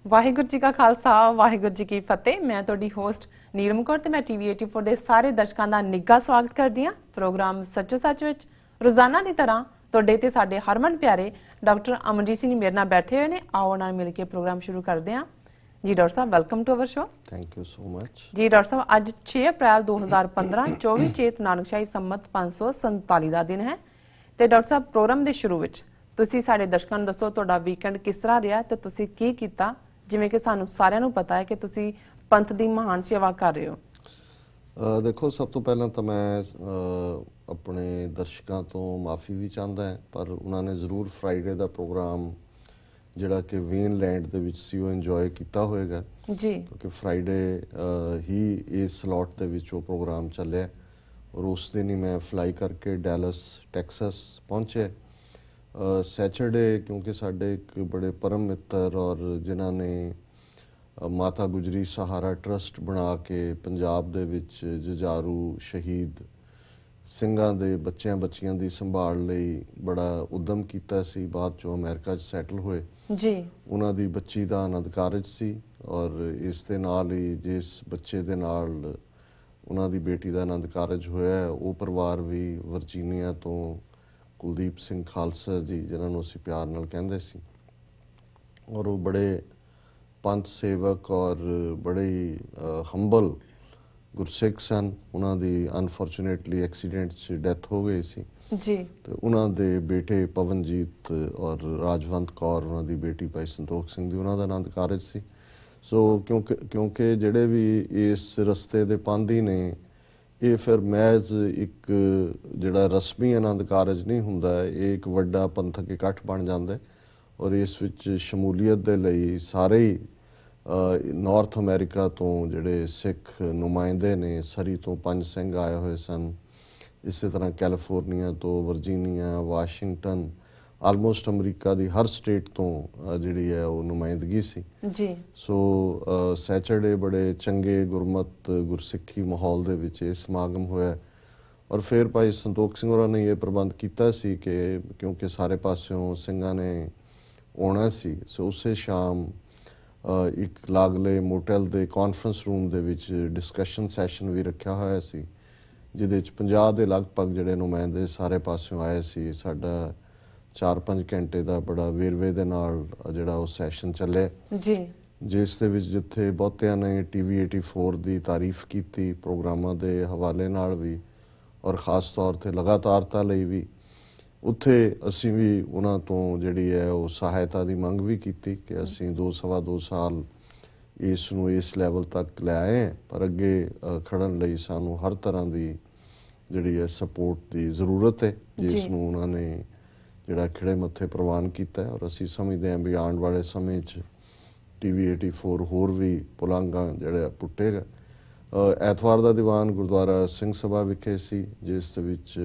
ਵਾਹਿਗੁਰੂ ਜੀ ਕਾ ਖਾਲਸਾ ਵਾਹਿਗੁਰੂ ਜੀ ਕੀ ਫਤਿਹ। ਮੈਂ ਤੁਹਾਡੀ ਹੋਸਟ ਨੀਲਮ ਕੌਰ ਤੇ ਮੈਂ ਟੀਵੀ 84 ਦੇ ਸਾਰੇ ਦਰਸ਼ਕਾਂ ਦਾ ਨਿੱਘਾ ਸਵਾਗਤ ਕਰਦੀ ਹਾਂ ਪ੍ਰੋਗਰਾਮ ਸੱਚੋ ਸੱਚ ਵਿੱਚ। ਰੋਜ਼ਾਨਾ ਦੀ ਤਰ੍ਹਾਂ ਤੁਹਾਡੇ ਤੇ ਸਾਡੇ ਹਰਮਨ ਪਿਆਰੇ ਡਾਕਟਰ ਅਮਨਜੀਤ ਸਿੰਘ ਮੇਰੇ ਨਾਲ ਬੈਠੇ ਹੋਏ ਨੇ। ਆਓ ਨਾਲ ਮਿਲ ਕੇ ਪ੍ਰੋਗਰਾਮ ਸ਼ੁਰੂ ਕਰਦੇ ਹਾਂ। ਜੀ ਡਾਕਟਰ ਸਾਹਿਬ, welcome to our show. Thank you so much. ਜੀ ਡਾਕਟਰ ਸਾਹਿਬ, ਅੱਜ 6 ਅਪ੍ਰੈਲ 2015 24 ਚੇਤ ਨਾਨਕਸ਼ਾਹੀ ਸੰਮਤ 547 ਦਾ ਦਿਨ ਹੈ। ਤੇ ਡਾਕਟਰ ਸਾਹਿਬ, ਪ੍ਰੋਗਰਾਮ ਦੇ ਸ਼ੁਰੂ ਵਿੱਚ ਤੁਸੀਂ ਸਾਡੇ ਦਰਸ਼ਕਾਂ ਨੂੰ ਦੱਸੋ ਤੁਹਾਡਾ ਵੀਕਐਂਡ ਕਿਸ ਤਰ੍ਹਾਂ ਰਿਹਾ ਤੇ ਤੁਸੀਂ ਕੀ ਕੀਤਾ, ਜਿਵੇਂ ਕਿ ਸਾਨੂੰ ਸਾਰਿਆਂ ਨੂੰ ਪਤਾ ਹੈ ਕਿ ਤੁਸੀਂ ਪੰਥ ਦੀ ਮਹਾਨ ਸੇਵਾ ਕਰ ਰਹੇ ਹੋ। ਦੇਖੋ, ਸਭ ਤੋਂ ਪਹਿਲਾਂ ਤਾਂ ਮੈਂ ਆਪਣੇ ਦਰਸ਼ਕਾਂ ਤੋਂ ਮਾਫੀ ਵੀ ਚਾਹੁੰਦਾ ਹਾਂ, ਪਰ ਉਹਨਾਂ ਨੇ ਜ਼ਰੂਰ ਫਰਾਈਡੇ ਦਾ ਪ੍ਰੋਗਰਾਮ ਜਿਹੜਾ ਕਿ ਵੇਨਲੈਂਡ ਦੇ ਵਿੱਚ ਸੀ ਉਹ ਇੰਜੋਏ ਕੀਤਾ ਹੋਏਗਾ ਜੀ, ਕਿਉਂਕਿ ਫਰਾਈਡੇ ਹੀ ਇਸ ਸਲੋਟ ਦੇ ਵਿੱਚ ਉਹ ਪ੍ਰੋਗਰਾਮ ਚੱਲਿਆ ਔਰ ਉਸ ਦਿਨ ਹੀ ਮੈਂ ਫਲਾਈ ਕਰਕੇ ਡੈਲਸ ਟੈਕਸਸ ਪਹੁੰਚੇ। ਸੈਚਰਡੇ ਕਿਉਂਕਿ ਸਾਡੇ ਇੱਕ ਬੜੇ ਪਰਮ ਮਿੱਤਰ ਔਰ ਜਿਨ੍ਹਾਂ ਨੇ ਮਾਤਾ ਗੁਜਰੀ ਸਹਾਰਾ ਟਰਸਟ ਬਣਾ ਕੇ ਪੰਜਾਬ ਦੇ ਵਿੱਚ ਜੁਝਾਰੂ ਸ਼ਹੀਦ ਸਿੰਘਾਂ ਦੇ ਬੱਚਿਆਂ ਦੀ ਸੰਭਾਲ ਲਈ ਬੜਾ ਉਦਮ ਕੀਤਾ ਸੀ, ਬਾਅਦ ਚੋਂ ਅਮਰੀਕਾ 'ਚ ਸੈਟਲ ਹੋਏ ਜੀ। ਉਹਨਾਂ ਦੀ ਬੱਚੀ ਦਾ ਆਨੰਦ ਕਾਰਜ ਸੀ ਔਰ ਇਸ ਦੇ ਨਾਲ ਹੀ ਜਿਸ ਬੱਚੇ ਦੇ ਨਾਲ ਉਹਨਾਂ ਦੀ ਬੇਟੀ ਦਾ ਆਨੰਦ ਕਾਰਜ ਹੋਇਆ ਉਹ ਪਰਿਵਾਰ ਵੀ ਵਰਜੀਨੀਆ ਤੋਂ ਕੁਲਦੀਪ ਸਿੰਘ ਖਾਲਸਾ ਜੀ, ਜਿਨ੍ਹਾਂ ਨੂੰ ਅਸੀਂ ਪਿਆਰ ਨਾਲ ਕਹਿੰਦੇ ਸੀ, ਔਰ ਉਹ ਬੜੇ ਪੰਥ ਸੇਵਕ ਔਰ ਬੜੇ ਹੀ ਹੰਬਲ ਗੁਰਸਿੱਖ ਸਨ। ਉਹਨਾਂ ਦੀ ਅਨਫੋਰਚੂਨੇਟਲੀ ਐਕਸੀਡੈਂਟ 'ਚ ਡੈਥ ਹੋ ਗਈ ਸੀ ਜੀ। ਤੇ ਉਹਨਾਂ ਦੇ ਬੇਟੇ ਪਵਨਜੀਤ ਔਰ ਰਾਜਵੰਤ ਕੌਰ, ਉਹਨਾਂ ਦੀ ਬੇਟੀ ਭਾਈ ਸੰਤੋਖ ਸਿੰਘ ਦੀ, ਉਹਨਾਂ ਦਾ ਆਨੰਦ ਕਾਰਜ ਸੀ। ਸੋ ਕਿਉਂਕਿ ਜਿਹੜੇ ਵੀ ਇਸ ਰਸਤੇ ਦੇ ਪਾਂਧੀ ਨੇ, ਇਹ ਫਿਰ ਮਹਿਜ਼ ਇੱਕ ਜਿਹੜਾ ਰਸਮੀ ਆਨੰਦ ਕਾਰਜ ਨਹੀਂ ਹੁੰਦਾ, ਇਹ ਇੱਕ ਵੱਡਾ ਪੰਥਕ ਇਕੱਠ ਬਣ ਜਾਂਦਾ ਔਰ ਇਸ ਵਿੱਚ ਸ਼ਮੂਲੀਅਤ ਦੇ ਲਈ ਸਾਰੇ ਹੀ ਨਾਰਥ ਅਮਰੀਕਾ ਤੋਂ ਜਿਹੜੇ ਸਿੱਖ ਨੁਮਾਇੰਦੇ ਨੇ, ਸਰੀ ਤੋਂ 5 ਸਿੰਘ ਆਏ ਹੋਏ ਸਨ, ਇਸੇ ਤਰ੍ਹਾਂ ਕੈਲੀਫੋਰਨੀਆ ਤੋਂ, ਵਰਜੀਨੀਆ, ਵਾਸ਼ਿੰਗਟਨ, ਆਲਮੋਸਟ ਅਮਰੀਕਾ ਦੀ ਹਰ ਸਟੇਟ ਤੋਂ ਜਿਹੜੀ ਹੈ ਉਹ ਨੁਮਾਇੰਦਗੀ ਸੀ ਜੀ। ਸੋ ਸੈਚਰਡੇ ਬੜੇ ਚੰਗੇ ਗੁਰਮਤ ਗੁਰਸਿੱਖੀ ਮਾਹੌਲ ਦੇ ਵਿੱਚ ਇਹ ਸਮਾਗਮ ਹੋਇਆ ਔਰ ਫਿਰ ਭਾਈ ਸੰਤੋਖ ਸਿੰਘ ਹੋਰਾਂ ਨੇ ਇਹ ਪ੍ਰਬੰਧ ਕੀਤਾ ਸੀ ਕਿ ਕਿਉਂਕਿ ਸਾਰੇ ਪਾਸਿਓਂ ਸਿੰਘਾਂ ਨੇ ਆਉਣਾ ਸੀ, ਸੋ ਉਸੇ ਸ਼ਾਮ ਇੱਕ ਲਾਗਲੇ ਮੋਟਲ ਦੇ ਕਾਨਫਰੰਸ ਰੂਮ ਦੇ ਵਿੱਚ ਡਿਸਕਸ਼ਨ ਸੈਸ਼ਨ ਵੀ ਰੱਖਿਆ ਹੋਇਆ ਸੀ, ਜਿਹਦੇ ਵਿੱਚ 50 ਦੇ ਲਗਭਗ ਜਿਹੜੇ ਨੁਮਾਇੰਦੇ ਸਾਰੇ ਪਾਸਿਓਂ ਆਏ ਸੀ। ਸਾਡਾ 4-5 ਘੰਟੇ ਦਾ ਬੜਾ ਵੇਰਵੇ ਦੇ ਨਾਲ ਜਿਹੜਾ ਉਹ ਸੈਸ਼ਨ ਚੱਲੇ ਜੀ, ਜਿਸ ਦੇ ਵਿੱਚ ਜਿੱਥੇ ਬਹੁਤਿਆਂ ਨੇ ਟੀਵੀ 84 ਦੀ ਤਾਰੀਫ ਕੀਤੀ ਪ੍ਰੋਗਰਾਮਾਂ ਦੇ ਹਵਾਲੇ ਨਾਲ ਵੀ ਔਰ ਖ਼ਾਸ ਤੌਰ 'ਤੇ ਲਗਾਤਾਰਤਾ ਲਈ ਵੀ, ਉੱਥੇ ਅਸੀਂ ਵੀ ਉਹਨਾਂ ਤੋਂ ਜਿਹੜੀ ਹੈ ਉਹ ਸਹਾਇਤਾ ਦੀ ਮੰਗ ਵੀ ਕੀਤੀ ਕਿ ਅਸੀਂ 2-2.25 ਸਾਲ ਇਸ ਨੂੰ ਇਸ ਲੈਵਲ ਤੱਕ ਲੈ ਆਏ, ਪਰ ਅੱਗੇ ਖੜਨ ਲਈ ਸਾਨੂੰ ਹਰ ਤਰ੍ਹਾਂ ਦੀ ਜਿਹੜੀ ਹੈ ਸਪੋਰਟ ਦੀ ਜ਼ਰੂਰਤ ਹੈ, ਜਿਸ ਨੂੰ ਉਹਨਾਂ ਨੇ ਜਿਹੜਾ ਖਿੜੇ ਮੱਥੇ ਪ੍ਰਵਾਨ ਕੀਤਾ ਔਰ ਅਸੀਂ ਸਮਝਦੇ ਹਾਂ ਵੀ ਆਉਣ ਵਾਲੇ ਸਮੇਂ 'ਚ ਟੀਵੀ 84 ਹੋਰ ਵੀ ਪੁਲਾਂਘਾਂ ਜਿਹੜਾ ਪੁੱਟੇਗਾ। ਐਤਵਾਰ ਦਾ ਦੀਵਾਨ ਗੁਰਦੁਆਰਾ ਸਿੰਘ ਸਭਾ ਵਿਖੇ ਸੀ, ਜਿਸ ਦੇ ਵਿੱਚ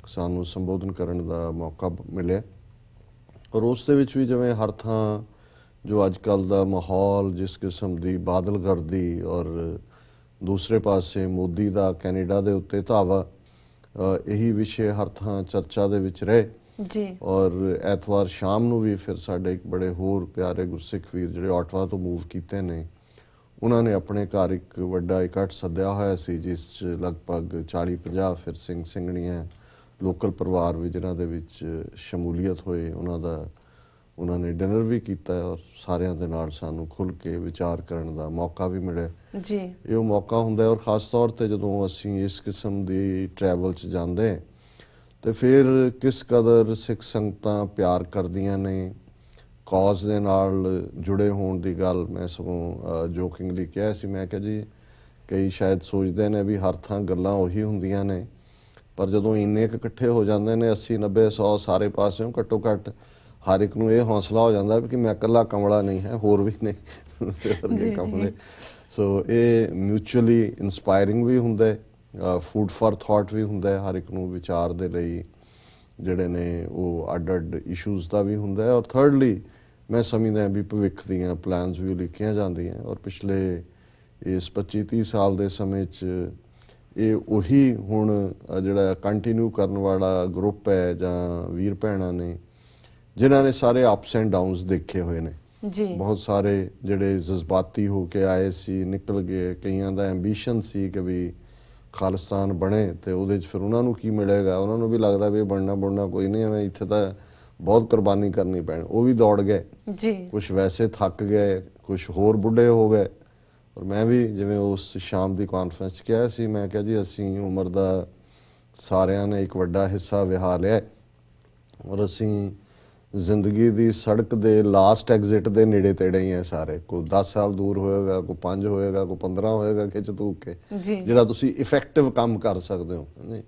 ਸਾਨੂੰ ਸੰਬੋਧਨ ਕਰਨ ਦਾ ਮੌਕਾ ਮਿਲਿਆ ਔਰ ਉਸ ਦੇ ਵਿੱਚ ਵੀ ਜਿਵੇਂ ਹਰ ਥਾਂ ਜੋ ਅੱਜ ਕੱਲ੍ਹ ਦਾ ਮਾਹੌਲ, ਜਿਸ ਕਿਸਮ ਦੀ ਬਾਦਲਗਰਦੀ ਔਰ ਦੂਸਰੇ ਪਾਸੇ ਮੋਦੀ ਦਾ ਕੈਨੇਡਾ ਦੇ ਉੱਤੇ ਧਾਵਾ, ਇਹੀ ਵਿਸ਼ੇ ਹਰ ਥਾਂ ਚਰਚਾ ਦੇ ਵਿੱਚ ਰਹੇ ਜੀ। ਔਰ ਐਤਵਾਰ ਸ਼ਾਮ ਨੂੰ ਵੀ ਫਿਰ ਸਾਡੇ ਇੱਕ ਬੜੇ ਹੋਰ ਪਿਆਰੇ ਗੁਰਸਿੱਖ ਵੀਰ ਜਿਹੜੇ ਆਟਵਾ ਤੋਂ ਮੂਵ ਕੀਤੇ ਨੇ, ਉਹਨਾਂ ਨੇ ਆਪਣੇ ਘਰ ਇੱਕ ਵੱਡਾ ਇਕੱਠ ਸੱਦਿਆ ਹੋਇਆ ਸੀ, ਜਿਸ 'ਚ ਲਗਭਗ 40-50 ਫਿਰ ਸਿੰਘ ਸਿੰਘਣੀਆਂ ਲੋਕਲ ਪਰਿਵਾਰ ਵੀ ਜਿਨ੍ਹਾਂ ਦੇ ਵਿੱਚ ਸ਼ਮੂਲੀਅਤ ਹੋਏ, ਉਹਨਾਂ ਨੇ ਡਿਨਰ ਵੀ ਕੀਤਾ ਔਰ ਸਾਰਿਆਂ ਦੇ ਨਾਲ ਸਾਨੂੰ ਖੁੱਲ੍ਹ ਕੇ ਵਿਚਾਰ ਕਰਨ ਦਾ ਮੌਕਾ ਵੀ ਮਿਲਿਆ ਜੀ। ਇਹ ਉਹ ਮੌਕਾ ਹੁੰਦਾ ਔਰ ਖ਼ਾਸ ਤੌਰ 'ਤੇ ਜਦੋਂ ਅਸੀਂ ਇਸ ਕਿਸਮ ਦੀ ਟਰੈਵਲ 'ਚ ਜਾਂਦੇ ਤੇ ਫਿਰ ਕਿਸ ਕਦਰ ਸਿੱਖ ਸੰਗਤਾਂ ਪਿਆਰ ਕਰਦੀਆਂ ਨੇ, ਕੌਜ਼ ਦੇ ਨਾਲ ਜੁੜੇ ਹੋਣ ਦੀ ਗੱਲ ਮੈਂ ਸਗੋਂ ਜੋਕਿੰਗਲੀ ਕਿਹਾ ਸੀ। ਮੈਂ ਕਿਹਾ ਜੀ, ਕਈ ਸ਼ਾਇਦ ਸੋਚਦੇ ਨੇ ਵੀ ਹਰ ਥਾਂ ਗੱਲਾਂ ਉਹੀ ਹੁੰਦੀਆਂ ਨੇ, ਪਰ ਜਦੋਂ ਇੰਨੇ ਕੁ ਇਕੱਠੇ ਹੋ ਜਾਂਦੇ ਨੇ 80-90-100 ਸਾਰੇ ਪਾਸਿਓਂ, ਘੱਟੋ ਘੱਟ ਹਰ ਇੱਕ ਨੂੰ ਇਹ ਹੌਸਲਾ ਹੋ ਜਾਂਦਾ ਵੀ ਕਿ ਮੈਂ ਇਕੱਲਾ ਕਮਲਾ ਨਹੀਂ ਹੈ, ਹੋਰ ਵੀ ਨੇ ਕਮਲੇ। ਸੋ ਇਹ ਮਿਊਚੁਅਲੀ ਇੰਸਪਾਇਰਿੰਗ ਵੀ ਹੁੰਦਾ, ਫੂਡ ਫਾਰ ਥਾਟ ਵੀ ਹੁੰਦਾ ਹੈ, ਹਰ ਇੱਕ ਨੂੰ ਵਿਚਾਰ ਦੇ ਲਈ ਜਿਹੜੇ ਨੇ ਉਹ ਅੱਡ-ਅੱਡ ਇਸ਼ੂਜ਼ ਦਾ ਵੀ ਹੁੰਦਾ ਔਰ ਥਰਡਲੀ ਮੈਂ ਸਮਝਦਾ ਵੀ ਭਵਿੱਖ ਦੀਆਂ ਪਲਾਨਸ ਵੀ ਲਿਖੀਆਂ ਜਾਂਦੀਆਂ ਔਰ ਪਿਛਲੇ ਇਸ 25-30 ਸਾਲ ਦੇ ਸਮੇਂ 'ਚ ਇਹ ਉਹੀ ਹੁਣ ਜਿਹੜਾ ਕੰਟੀਨਿਊ ਕਰਨ ਵਾਲਾ ਗਰੁੱਪ ਹੈ ਜਾਂ ਵੀਰ ਭੈਣਾਂ ਨੇ, ਜਿਨ੍ਹਾਂ ਨੇ ਸਾਰੇ ਅਪਸ ਐਂਡ ਡਾਊਨਸ ਦੇਖੇ ਹੋਏ ਨੇ ਜੀ ਬਹੁਤ ਸਾਰੇ ਜਿਹੜੇ ਜਜ਼ਬਾਤੀ ਹੋ ਕੇ ਆਏ ਸੀ ਨਿਕਲ ਗਏ, ਕਈਆਂ ਦਾ ਐਂਬੀਸ਼ਨ ਸੀ ਕਿ ਵੀ ਖਾਲਿਸਤਾਨ ਬਣੇ ਤੇ ਉਹਦੇ 'ਚ ਫਿਰ ਉਹਨਾਂ ਨੂੰ ਕੀ ਮਿਲੇਗਾ, ਉਹਨਾਂ ਨੂੰ ਵੀ ਲੱਗਦਾ ਵੀ ਬਣਨਾ ਕੋਈ ਨਹੀਂ, ਐਵੇਂ ਇੱਥੇ ਤਾਂ ਬਹੁਤ ਕੁਰਬਾਨੀ ਕਰਨੀ ਪੈਣੀ, ਉਹ ਵੀ ਦੌੜ ਗਏ। ਜੀ ਕੁਝ ਵੈਸੇ ਥੱਕ ਗਏ, ਕੁਝ ਹੋਰ ਬੁੱਢੇ ਹੋ ਗਏ। ਔਰ ਮੈਂ ਵੀ ਜਿਵੇਂ ਉਸ ਸ਼ਾਮ ਦੀ ਕਾਨਫਰੰਸ 'ਚ ਕਿਹਾ ਸੀ, ਮੈਂ ਕਿਹਾ ਜੀ ਅਸੀਂ ਉਮਰ ਦਾ ਸਾਰਿਆਂ ਨੇ ਇੱਕ ਵੱਡਾ ਹਿੱਸਾ ਵਿਹਾ ਲਿਆ ਔਰ ਅਸੀਂ ਜ਼ਿੰਦਗੀ ਦੀ ਸੜਕ ਦੇ ਲਾਸਟ ਐਗਜ਼ਿਟ ਦੇ ਨੇੜੇ ਤੇੜੇ ਹੀ ਹੈ ਸਾਰੇ। ਕੋਈ 10 ਸਾਲ ਦੂਰ ਹੋਏਗਾ, ਕੋਈ 5 ਹੋਏਗਾ, ਕੋਈ 15 ਹੋਏਗਾ, ਖਿੱਚ ਤੂਕ ਕੇ ਜੀ ਜਿਹੜਾ ਤੁਸੀਂ ਇਫੈਕਟਿਵ ਕੰਮ ਕਰ ਸਕਦੇ ਹੋ। ਨਹੀਂ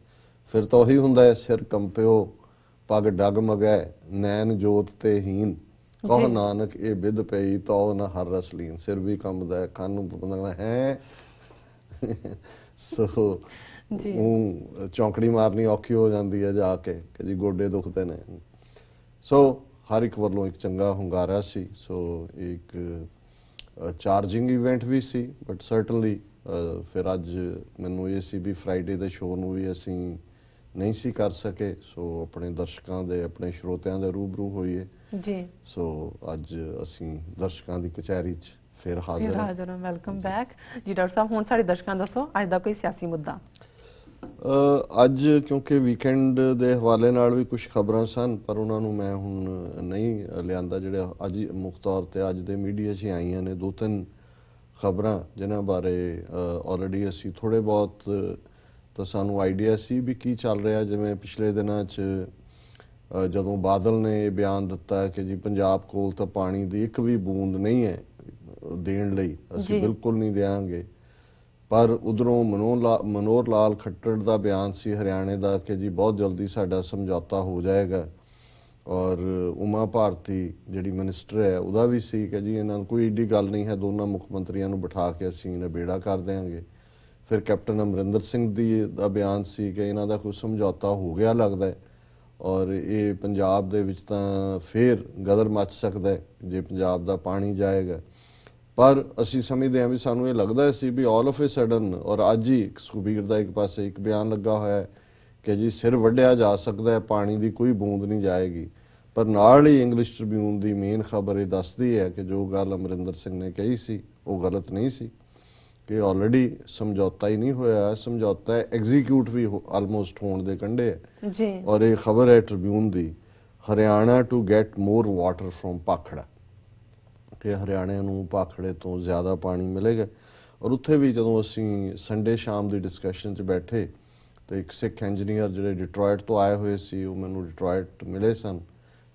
ਫਿਰ ਤਾਂ ਉਹੀ ਹੁੰਦਾ ਹੈ, ਸਿਰ ਕੰਪਿਓ ਪੱਗ ਡਗਮਗੈ ਨੈਣ ਜੋਤ ਤੇ ਹੀਨ, ਕਹੋ ਨਾਨਕ ਇਹ ਬਿਧ ਪਈ ਤੋ ਨਾ ਹਰ ਰਸ ਲੀਨ। ਸਿਰ ਵੀ ਕੰਬਦਾ, ਕੰਨ ਨੂੰ ਪਤਾ ਹੈ ਸੋ ਉਹ ਚੌਂਕੜੀ ਮਾਰਨੀ ਔਖੀ ਹੋ ਜਾਂਦੀ ਹੈ ਜਾ ਕੇ ਕਿ ਜੀ ਗੋਡੇ ਦੁਖਦੇ ਨੇ। ਸੋ ਹਰ ਇੱਕ ਵੱਲੋਂ ਇੱਕ ਚੰਗਾ ਹੁੰਗਾਰਾ ਸੀ। ਸੋ ਇੱਕ ਚਾਰਜਿੰਗ ਇਵੈਂਟ ਵੀ ਸੀ, ਬਟ ਸਰਟਨਲੀ ਫਿਰ ਅੱਜ ਮੈਨੂੰ ਇਹ ਸੀ ਵੀ ਫਰਾਈਡੇ ਦੇ ਸ਼ੋਅ ਨੂੰ ਵੀ ਅਸੀਂ ਨਹੀਂ ਸੀ ਕਰ ਸਕੇ। ਸੋ ਆਪਣੇ ਦਰਸ਼ਕਾਂ ਦੇ, ਆਪਣੇ ਸਰੋਤਿਆਂ ਦੇ ਰੂਬਰੂ ਹੋਈਏ ਜੀ। ਸੋ ਅੱਜ ਅਸੀਂ ਦਰਸ਼ਕਾਂ ਦੀ ਕਚਹਿਰੀ 'ਚ ਫਿਰ ਹਾਜ਼ਰ ਹਾਂ। ਵੈਲਕਮ ਬੈਕ ਜੀ ਡਾਕਟਰ ਸਾਹਿਬ। ਹੁਣ ਸਾਡੇ ਦਰਸ਼ਕਾਂ ਦੱਸੋ ਅੱਜ ਦਾ ਕੋਈ ਸਿਆਸੀ ਮੁੱਦਾ। ਅੱਜ ਕਿਉਂਕਿ ਵੀਕਐਂਡ ਦੇ ਹਵਾਲੇ ਨਾਲ ਵੀ ਕੁਝ ਖਬਰਾਂ ਸਨ, ਪਰ ਉਹਨਾਂ ਨੂੰ ਮੈਂ ਹੁਣ ਨਹੀਂ ਲਿਆਂਦਾ। ਜਿਹੜੇ ਅੱਜ ਮੁੱਖ ਤੌਰ ਤੇ ਅੱਜ ਦੇ ਮੀਡੀਆ 'ਚ ਆਈਆਂ ਨੇ 2-3 ਖਬਰਾਂ ਜਿਨ੍ਹਾਂ ਬਾਰੇ ਆਲਰੇਡੀ ਅਸੀਂ ਥੋੜੇ ਬਹੁਤ ਤਾਂ ਸਾਨੂੰ ਆਈਡੀਆ ਸੀ ਵੀ ਕੀ ਚੱਲ ਰਿਹਾ। ਜਿਵੇਂ ਪਿਛਲੇ ਦਿਨਾਂ 'ਚ ਜਦੋਂ ਬਾਦਲ ਨੇ ਇਹ ਬਿਆਨ ਦਿੱਤਾ ਕਿ ਜੀ ਪੰਜਾਬ ਕੋਲ ਤਾਂ ਪਾਣੀ ਦੀ ਇੱਕ ਵੀ ਬੂੰਦ ਨਹੀਂ ਹੈ ਦੇਣ ਲਈ, ਅਸੀਂ ਬਿਲਕੁਲ ਨਹੀਂ ਦੇਵਾਂਗੇ। ਪਰ ਉਧਰੋਂ ਮਨੋਹਰ ਲਾਲ ਖੱਟੜ ਦਾ ਬਿਆਨ ਸੀ ਹਰਿਆਣੇ ਦਾ ਕਿ ਜੀ ਬਹੁਤ ਜਲਦੀ ਸਾਡਾ ਸਮਝੌਤਾ ਹੋ ਜਾਏਗਾ। ਔਰ ਉਮਾ ਭਾਰਤੀ ਜਿਹੜੀ ਮਿਨਿਸਟਰ ਹੈ ਉਹਦਾ ਵੀ ਸੀ ਕਿ ਜੀ ਇਹਨਾਂ ਨੂੰ ਕੋਈ ਏਡੀ ਗੱਲ ਨਹੀਂ ਹੈ, ਦੋਨਾਂ ਮੁੱਖ ਮੰਤਰੀਆਂ ਨੂੰ ਬਿਠਾ ਕੇ ਅਸੀਂ ਨਿਬੇੜਾ ਕਰ ਦਿਆਂਗੇ। ਫਿਰ ਕੈਪਟਨ ਅਮਰਿੰਦਰ ਸਿੰਘ ਦਾ ਬਿਆਨ ਸੀ ਕਿ ਇਹਨਾਂ ਦਾ ਕੋਈ ਸਮਝੌਤਾ ਹੋ ਗਿਆ ਲੱਗਦਾ ਹੈ ਔਰ ਇਹ ਪੰਜਾਬ ਦੇ ਵਿੱਚ ਤਾਂ ਫਿਰ ਗਦਰ ਮੱਚ ਸਕਦਾ ਹੈ ਜੇ ਪੰਜਾਬ ਦਾ ਪਾਣੀ ਜਾਏਗਾ। ਪਰ ਅਸੀਂ ਸਮਝਦੇ ਹਾਂ ਵੀ ਸਾਨੂੰ ਇਹ ਲੱਗਦਾ ਸੀ ਵੀ ਆਲ ਆਫ ਏ ਸਡਨ, ਔਰ ਅੱਜ ਹੀ ਸੁਖਬੀਰ ਦਾ ਇੱਕ ਪਾਸੇ ਇੱਕ ਬਿਆਨ ਲੱਗਾ ਹੋਇਆ ਹੈ ਕਿ ਜੀ ਸਿਰ ਵੱਢਿਆ ਜਾ ਸਕਦਾ ਹੈ, ਪਾਣੀ ਦੀ ਕੋਈ ਬੂੰਦ ਨਹੀਂ ਜਾਏਗੀ। ਪਰ ਨਾਲ ਹੀ ਇੰਗਲਿਸ਼ ਟ੍ਰਿਬਿਊਨ ਦੀ ਮੇਨ ਖਬਰ ਇਹ ਦੱਸਦੀ ਹੈ ਕਿ ਜੋ ਗੱਲ ਅਮਰਿੰਦਰ ਸਿੰਘ ਨੇ ਕਹੀ ਸੀ ਉਹ ਗਲਤ ਨਹੀਂ ਸੀ, ਕਿ ਆਲਰੇਡੀ ਸਮਝੌਤਾ ਹੀ ਨਹੀਂ ਹੋਇਆ, ਸਮਝੌਤਾ ਐਗਜ਼ੀਕਿਊਟ ਵੀ ਆਲਮੋਸਟ ਹੋਣ ਦੇ ਕੰਢੇ ਹੈ ਜੀ। ਔਰ ਇਹ ਖਬਰ ਹੈ ਟ੍ਰਿਬਿਊਨ ਦੀ, Haryana to get more water from Bhakra, ਕਿ ਹਰਿਆਣੇ ਨੂੰ ਪਾਖੜੇ ਤੋਂ ਜ਼ਿਆਦਾ ਪਾਣੀ ਮਿਲੇਗਾ। ਔਰ ਉੱਥੇ ਵੀ ਜਦੋਂ ਅਸੀਂ ਸੰਡੇ ਸ਼ਾਮ ਦੀ ਡਿਸਕਸ਼ਨ 'ਚ ਬੈਠੇ ਤੇ ਇੱਕ ਸਿੱਖ ਇੰਜੀਨੀਅਰ ਜਿਹੜੇ ਡਿਟਰੋਇਟ ਤੋਂ ਆਏ ਹੋਏ ਸੀ, ਉਹ ਮੈਨੂੰ ਡਿਟਰੋਇਟ ਮਿਲੇ ਸਨ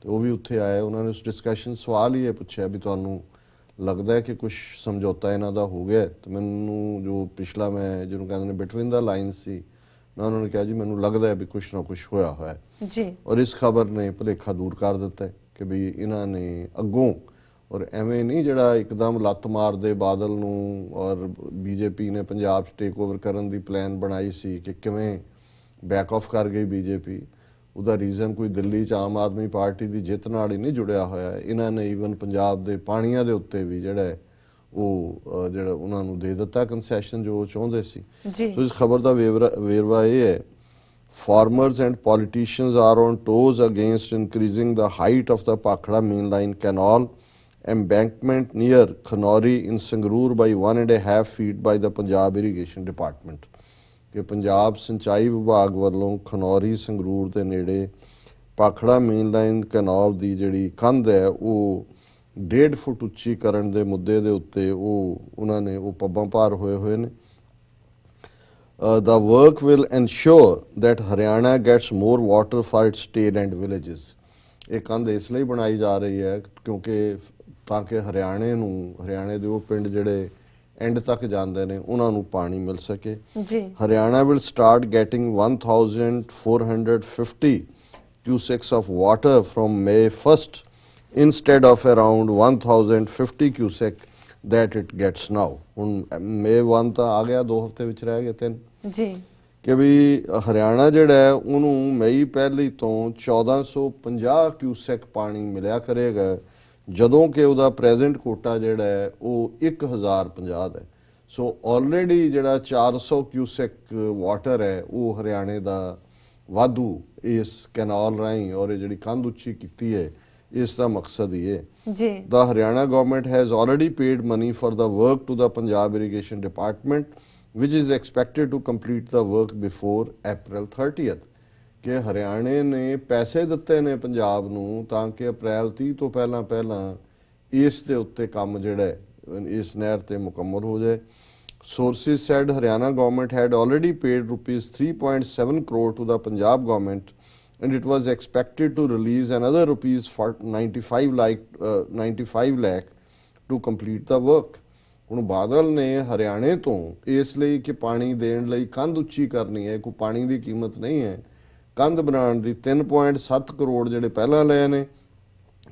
ਤੇ ਉਹ ਵੀ ਉੱਥੇ ਆਏ। ਉਹਨਾਂ ਨੇ ਉਸ ਡਿਸਕਸ਼ਨ ਸਵਾਲ ਹੀ ਇਹ ਪੁੱਛਿਆ ਵੀ ਤੁਹਾਨੂੰ ਲੱਗਦਾ ਹੈ ਕਿ ਕੁਝ ਸਮਝੌਤਾ ਇਹਨਾਂ ਦਾ ਹੋ ਗਿਆ। ਤੇ ਮੈਨੂੰ ਜੋ ਪਿਛਲਾ ਮੈਂ ਜਿਹਨੂੰ ਕਹਿੰਦੇ ਨੇ ਬਿਟਵੀਨ ਦਾ ਲਾਈਨ ਸੀ, ਮੈਂ ਉਹਨਾਂ ਨੂੰ ਕਿਹਾ ਜੀ ਮੈਨੂੰ ਲੱਗਦਾ ਹੈ ਵੀ ਕੁਝ ਨਾ ਕੁਝ ਹੋਇਆ ਹੋਇਆ ਜੀ। ਔਰ ਇਸ ਖਬਰ ਨੇ ਭੁਲੇਖਾ ਦੂਰ ਕਰ ਦਿੱਤਾ ਕਿ ਵੀ ਇਹਨਾਂ ਨੇ ਅੱਗੋਂ, ਔਰ ਐਵੇਂ ਨਹੀਂ ਜਿਹੜਾ ਇੱਕਦਮ ਲੱਤ ਮਾਰਦੇ ਬਾਦਲ ਨੂੰ, ਔਰ ਬੀਜੇਪੀ ਨੇ ਪੰਜਾਬ 'ਚ ਟੇਕ ਓਵਰ ਕਰਨ ਦੀ ਪਲਾਨ ਬਣਾਈ ਸੀ ਕਿ ਕਿਵੇਂ ਬੈਕ ਆਫ ਕਰ ਗਈ ਬੀਜੇਪੀ। ਉਹਦਾ ਰੀਜ਼ਨ ਕੋਈ ਦਿੱਲੀ 'ਚ ਆਮ ਆਦਮੀ ਪਾਰਟੀ ਦੀ ਜਿੱਤ ਨਾਲ ਹੀ ਨਹੀਂ ਜੁੜਿਆ ਹੋਇਆ। ਇਹਨਾਂ ਨੇ ਈਵਨ ਪੰਜਾਬ ਦੇ ਪਾਣੀਆਂ ਦੇ ਉੱਤੇ ਵੀ ਜਿਹੜਾ ਉਹ ਜਿਹੜਾ ਉਹਨਾਂ ਨੂੰ ਦੇ ਦਿੱਤਾ ਕੰਸੈਸ਼ਨ ਜੋ ਚਾਹੁੰਦੇ ਸੀ। ਸੋ ਇਸ ਖਬਰ ਦਾ ਵੇਰਵਾ ਇਹ ਹੈ, farmers and politicians are on toes against increasing the height of the Pakhda mainline canal embankment near Khanori in Sangrur by 1.5 feet by the Punjab Irrigation Department। ਕਿ ਪੰਜਾਬ ਸਿੰਚਾਈ ਵਿਭਾਗ ਵੱਲੋਂ ਖਨੌਰੀ ਸੰਗਰੂਰ ਦੇ ਨੇੜੇ ਪਾਖੜਾ ਮੇਨ ਲਾਈਨ ਕੈਨਾਲ ਦੀ ਜਿਹੜੀ ਕੰਧ ਹੈ ਉਹ 1.5 ਫੁੱਟ ਉੱਚੀ ਕਰਨ ਦੇ ਮੁੱਦੇ ਦੇ ਉੱਤੇ ਉਹਨਾਂ ਨੇ ਉਹ ਪੱਬਾਂ ਭਾਰ ਹੋਏ ਨੇ। The work will ensure that Haryana gets more water for its state and villages। ਇਹ ਕੰਧ ਇਸ ਲਈ ਬਣਾਈ ਜਾ ਰਹੀ ਹੈ ਕਿਉਂਕਿ ਤਾਂ ਕਿ ਹਰਿਆਣੇ ਦੇ ਉਹ ਪਿੰਡ ਜਿਹੜੇ ਐਂਡ ਤੱਕ ਜਾਂਦੇ ਨੇ ਉਹਨਾਂ ਨੂੰ ਪਾਣੀ ਮਿਲ ਸਕੇ ਜੀ। Haryana will start getting 1450 cusecs of water from May 1st instead of around 1050 cusecs that it gets now। ਹੁਣ May 1 ਤਾਂ ਆ ਗਿਆ, 2 ਹਫ਼ਤੇ ਵਿੱਚ ਰਹਿ ਗਏ 3 ਜੀ। ਕਿ ਵੀ ਹਰਿਆਣਾ ਜਿਹੜਾ ਹੈ ਉਹਨੂੰ ਮਈ ਪਹਿਲੀ ਤੋਂ 1450 ਕਿਊਸੈਕ ਪਾਣੀ ਮਿਲਿਆ ਕਰੇਗਾ, ਜਦੋਂ ਕਿ ਉਹਦਾ ਪ੍ਰੈਜ਼ੈਂਟ ਕੋਟਾ ਜਿਹੜਾ ਹੈ ਉਹ 1050 ਹੈ। ਸੋ ਆਲਰੇਡੀ ਜਿਹੜਾ 400 ਕਿਊਸੈਕ ਵਾਟਰ ਹੈ ਉਹ ਹਰਿਆਣੇ ਦਾ ਵਾਧੂ ਇਸ ਕੈਨਾਲ ਰਾਹੀਂ, ਔਰ ਇਹ ਜਿਹੜੀ ਕੰਧ ਉੱਚੀ ਕੀਤੀ ਹੈ ਇਸ ਦਾ ਮਕਸਦ ਹੀ ਹੈ ਜੀ। The Haryana government has already paid money for the work to the Punjab Irrigation Department, which is expected to complete the work before April 30th. ਕਿ ਹਰਿਆਣੇ ਨੇ ਪੈਸੇ ਦਿੱਤੇ ਨੇ ਪੰਜਾਬ ਨੂੰ ਤਾਂ ਕਿ ਅਪ੍ਰੈਲ 30 ਤੋਂ ਪਹਿਲਾਂ ਇਸ ਦੇ ਉੱਤੇ ਕੰਮ ਜਿਹੜਾ ਹੈ ਇਸ ਨਹਿਰ ਤੇ ਮੁਕੰਮਲ ਹੋ ਜਾਏ। Sources said Haryana government had already paid rupees 3.7 crore to the Punjab government, and it was expected to release another rupees 95 lakh to complete the work. ਹੁਣ ਬਾਦਲ ਨੇ ਹਰਿਆਣੇ ਤੋਂ ਇਸ ਲਈ ਕਿ ਪਾਣੀ ਦੇਣ ਲਈ ਕੰਧ ਉੱਚੀ ਕਰਨੀ ਹੈ, ਕੋਈ ਪਾਣੀ ਦੀ ਕੀਮਤ ਨਹੀਂ ਹੈ, ਕੰਧ ਬਣਾਉਣ ਦੀ 3.7 ਕਰੋੜ ਜਿਹੜੇ ਪਹਿਲਾਂ ਲਏ ਨੇ,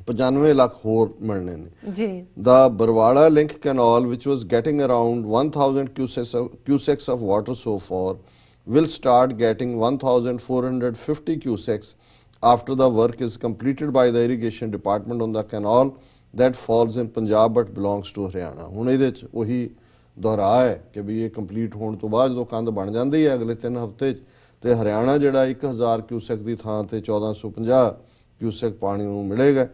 95 ਲੱਖ ਹੋਰ ਮਿਲਣੇ ਨੇ ਜੀ। The Barwala Link Canal, which was getting around 1000 cusecs of water so far, will start getting 1450 cusecs after the work is completed by the irrigation department on the canal that falls in Punjab but belongs to Haryana. ਹੁਣ ਇਹਦੇ ਚ ਉਹੀ ਦੁਹਰਾ ਹੈ ਕਿ ਵੀ ਇਹ complete ਹੋਣ ਤੋਂ ਬਾਅਦ ਜਦੋਂ ਕੰਧ ਬਣ ਜਾਂਦੀ ਹੈ ਅਗਲੇ 3 ਹਫ਼ਤੇ ਚ ਤੇ ਹਰਿਆਣਾ ਜਿਹੜਾ 1000 ਕਿਊਸੈਕ ਦੀ ਥਾਂ ਤੇ 1450 ਕਿਊਸੈਕ ਪਾਣੀ ਨੂੰ ਮਿਲੇਗਾ।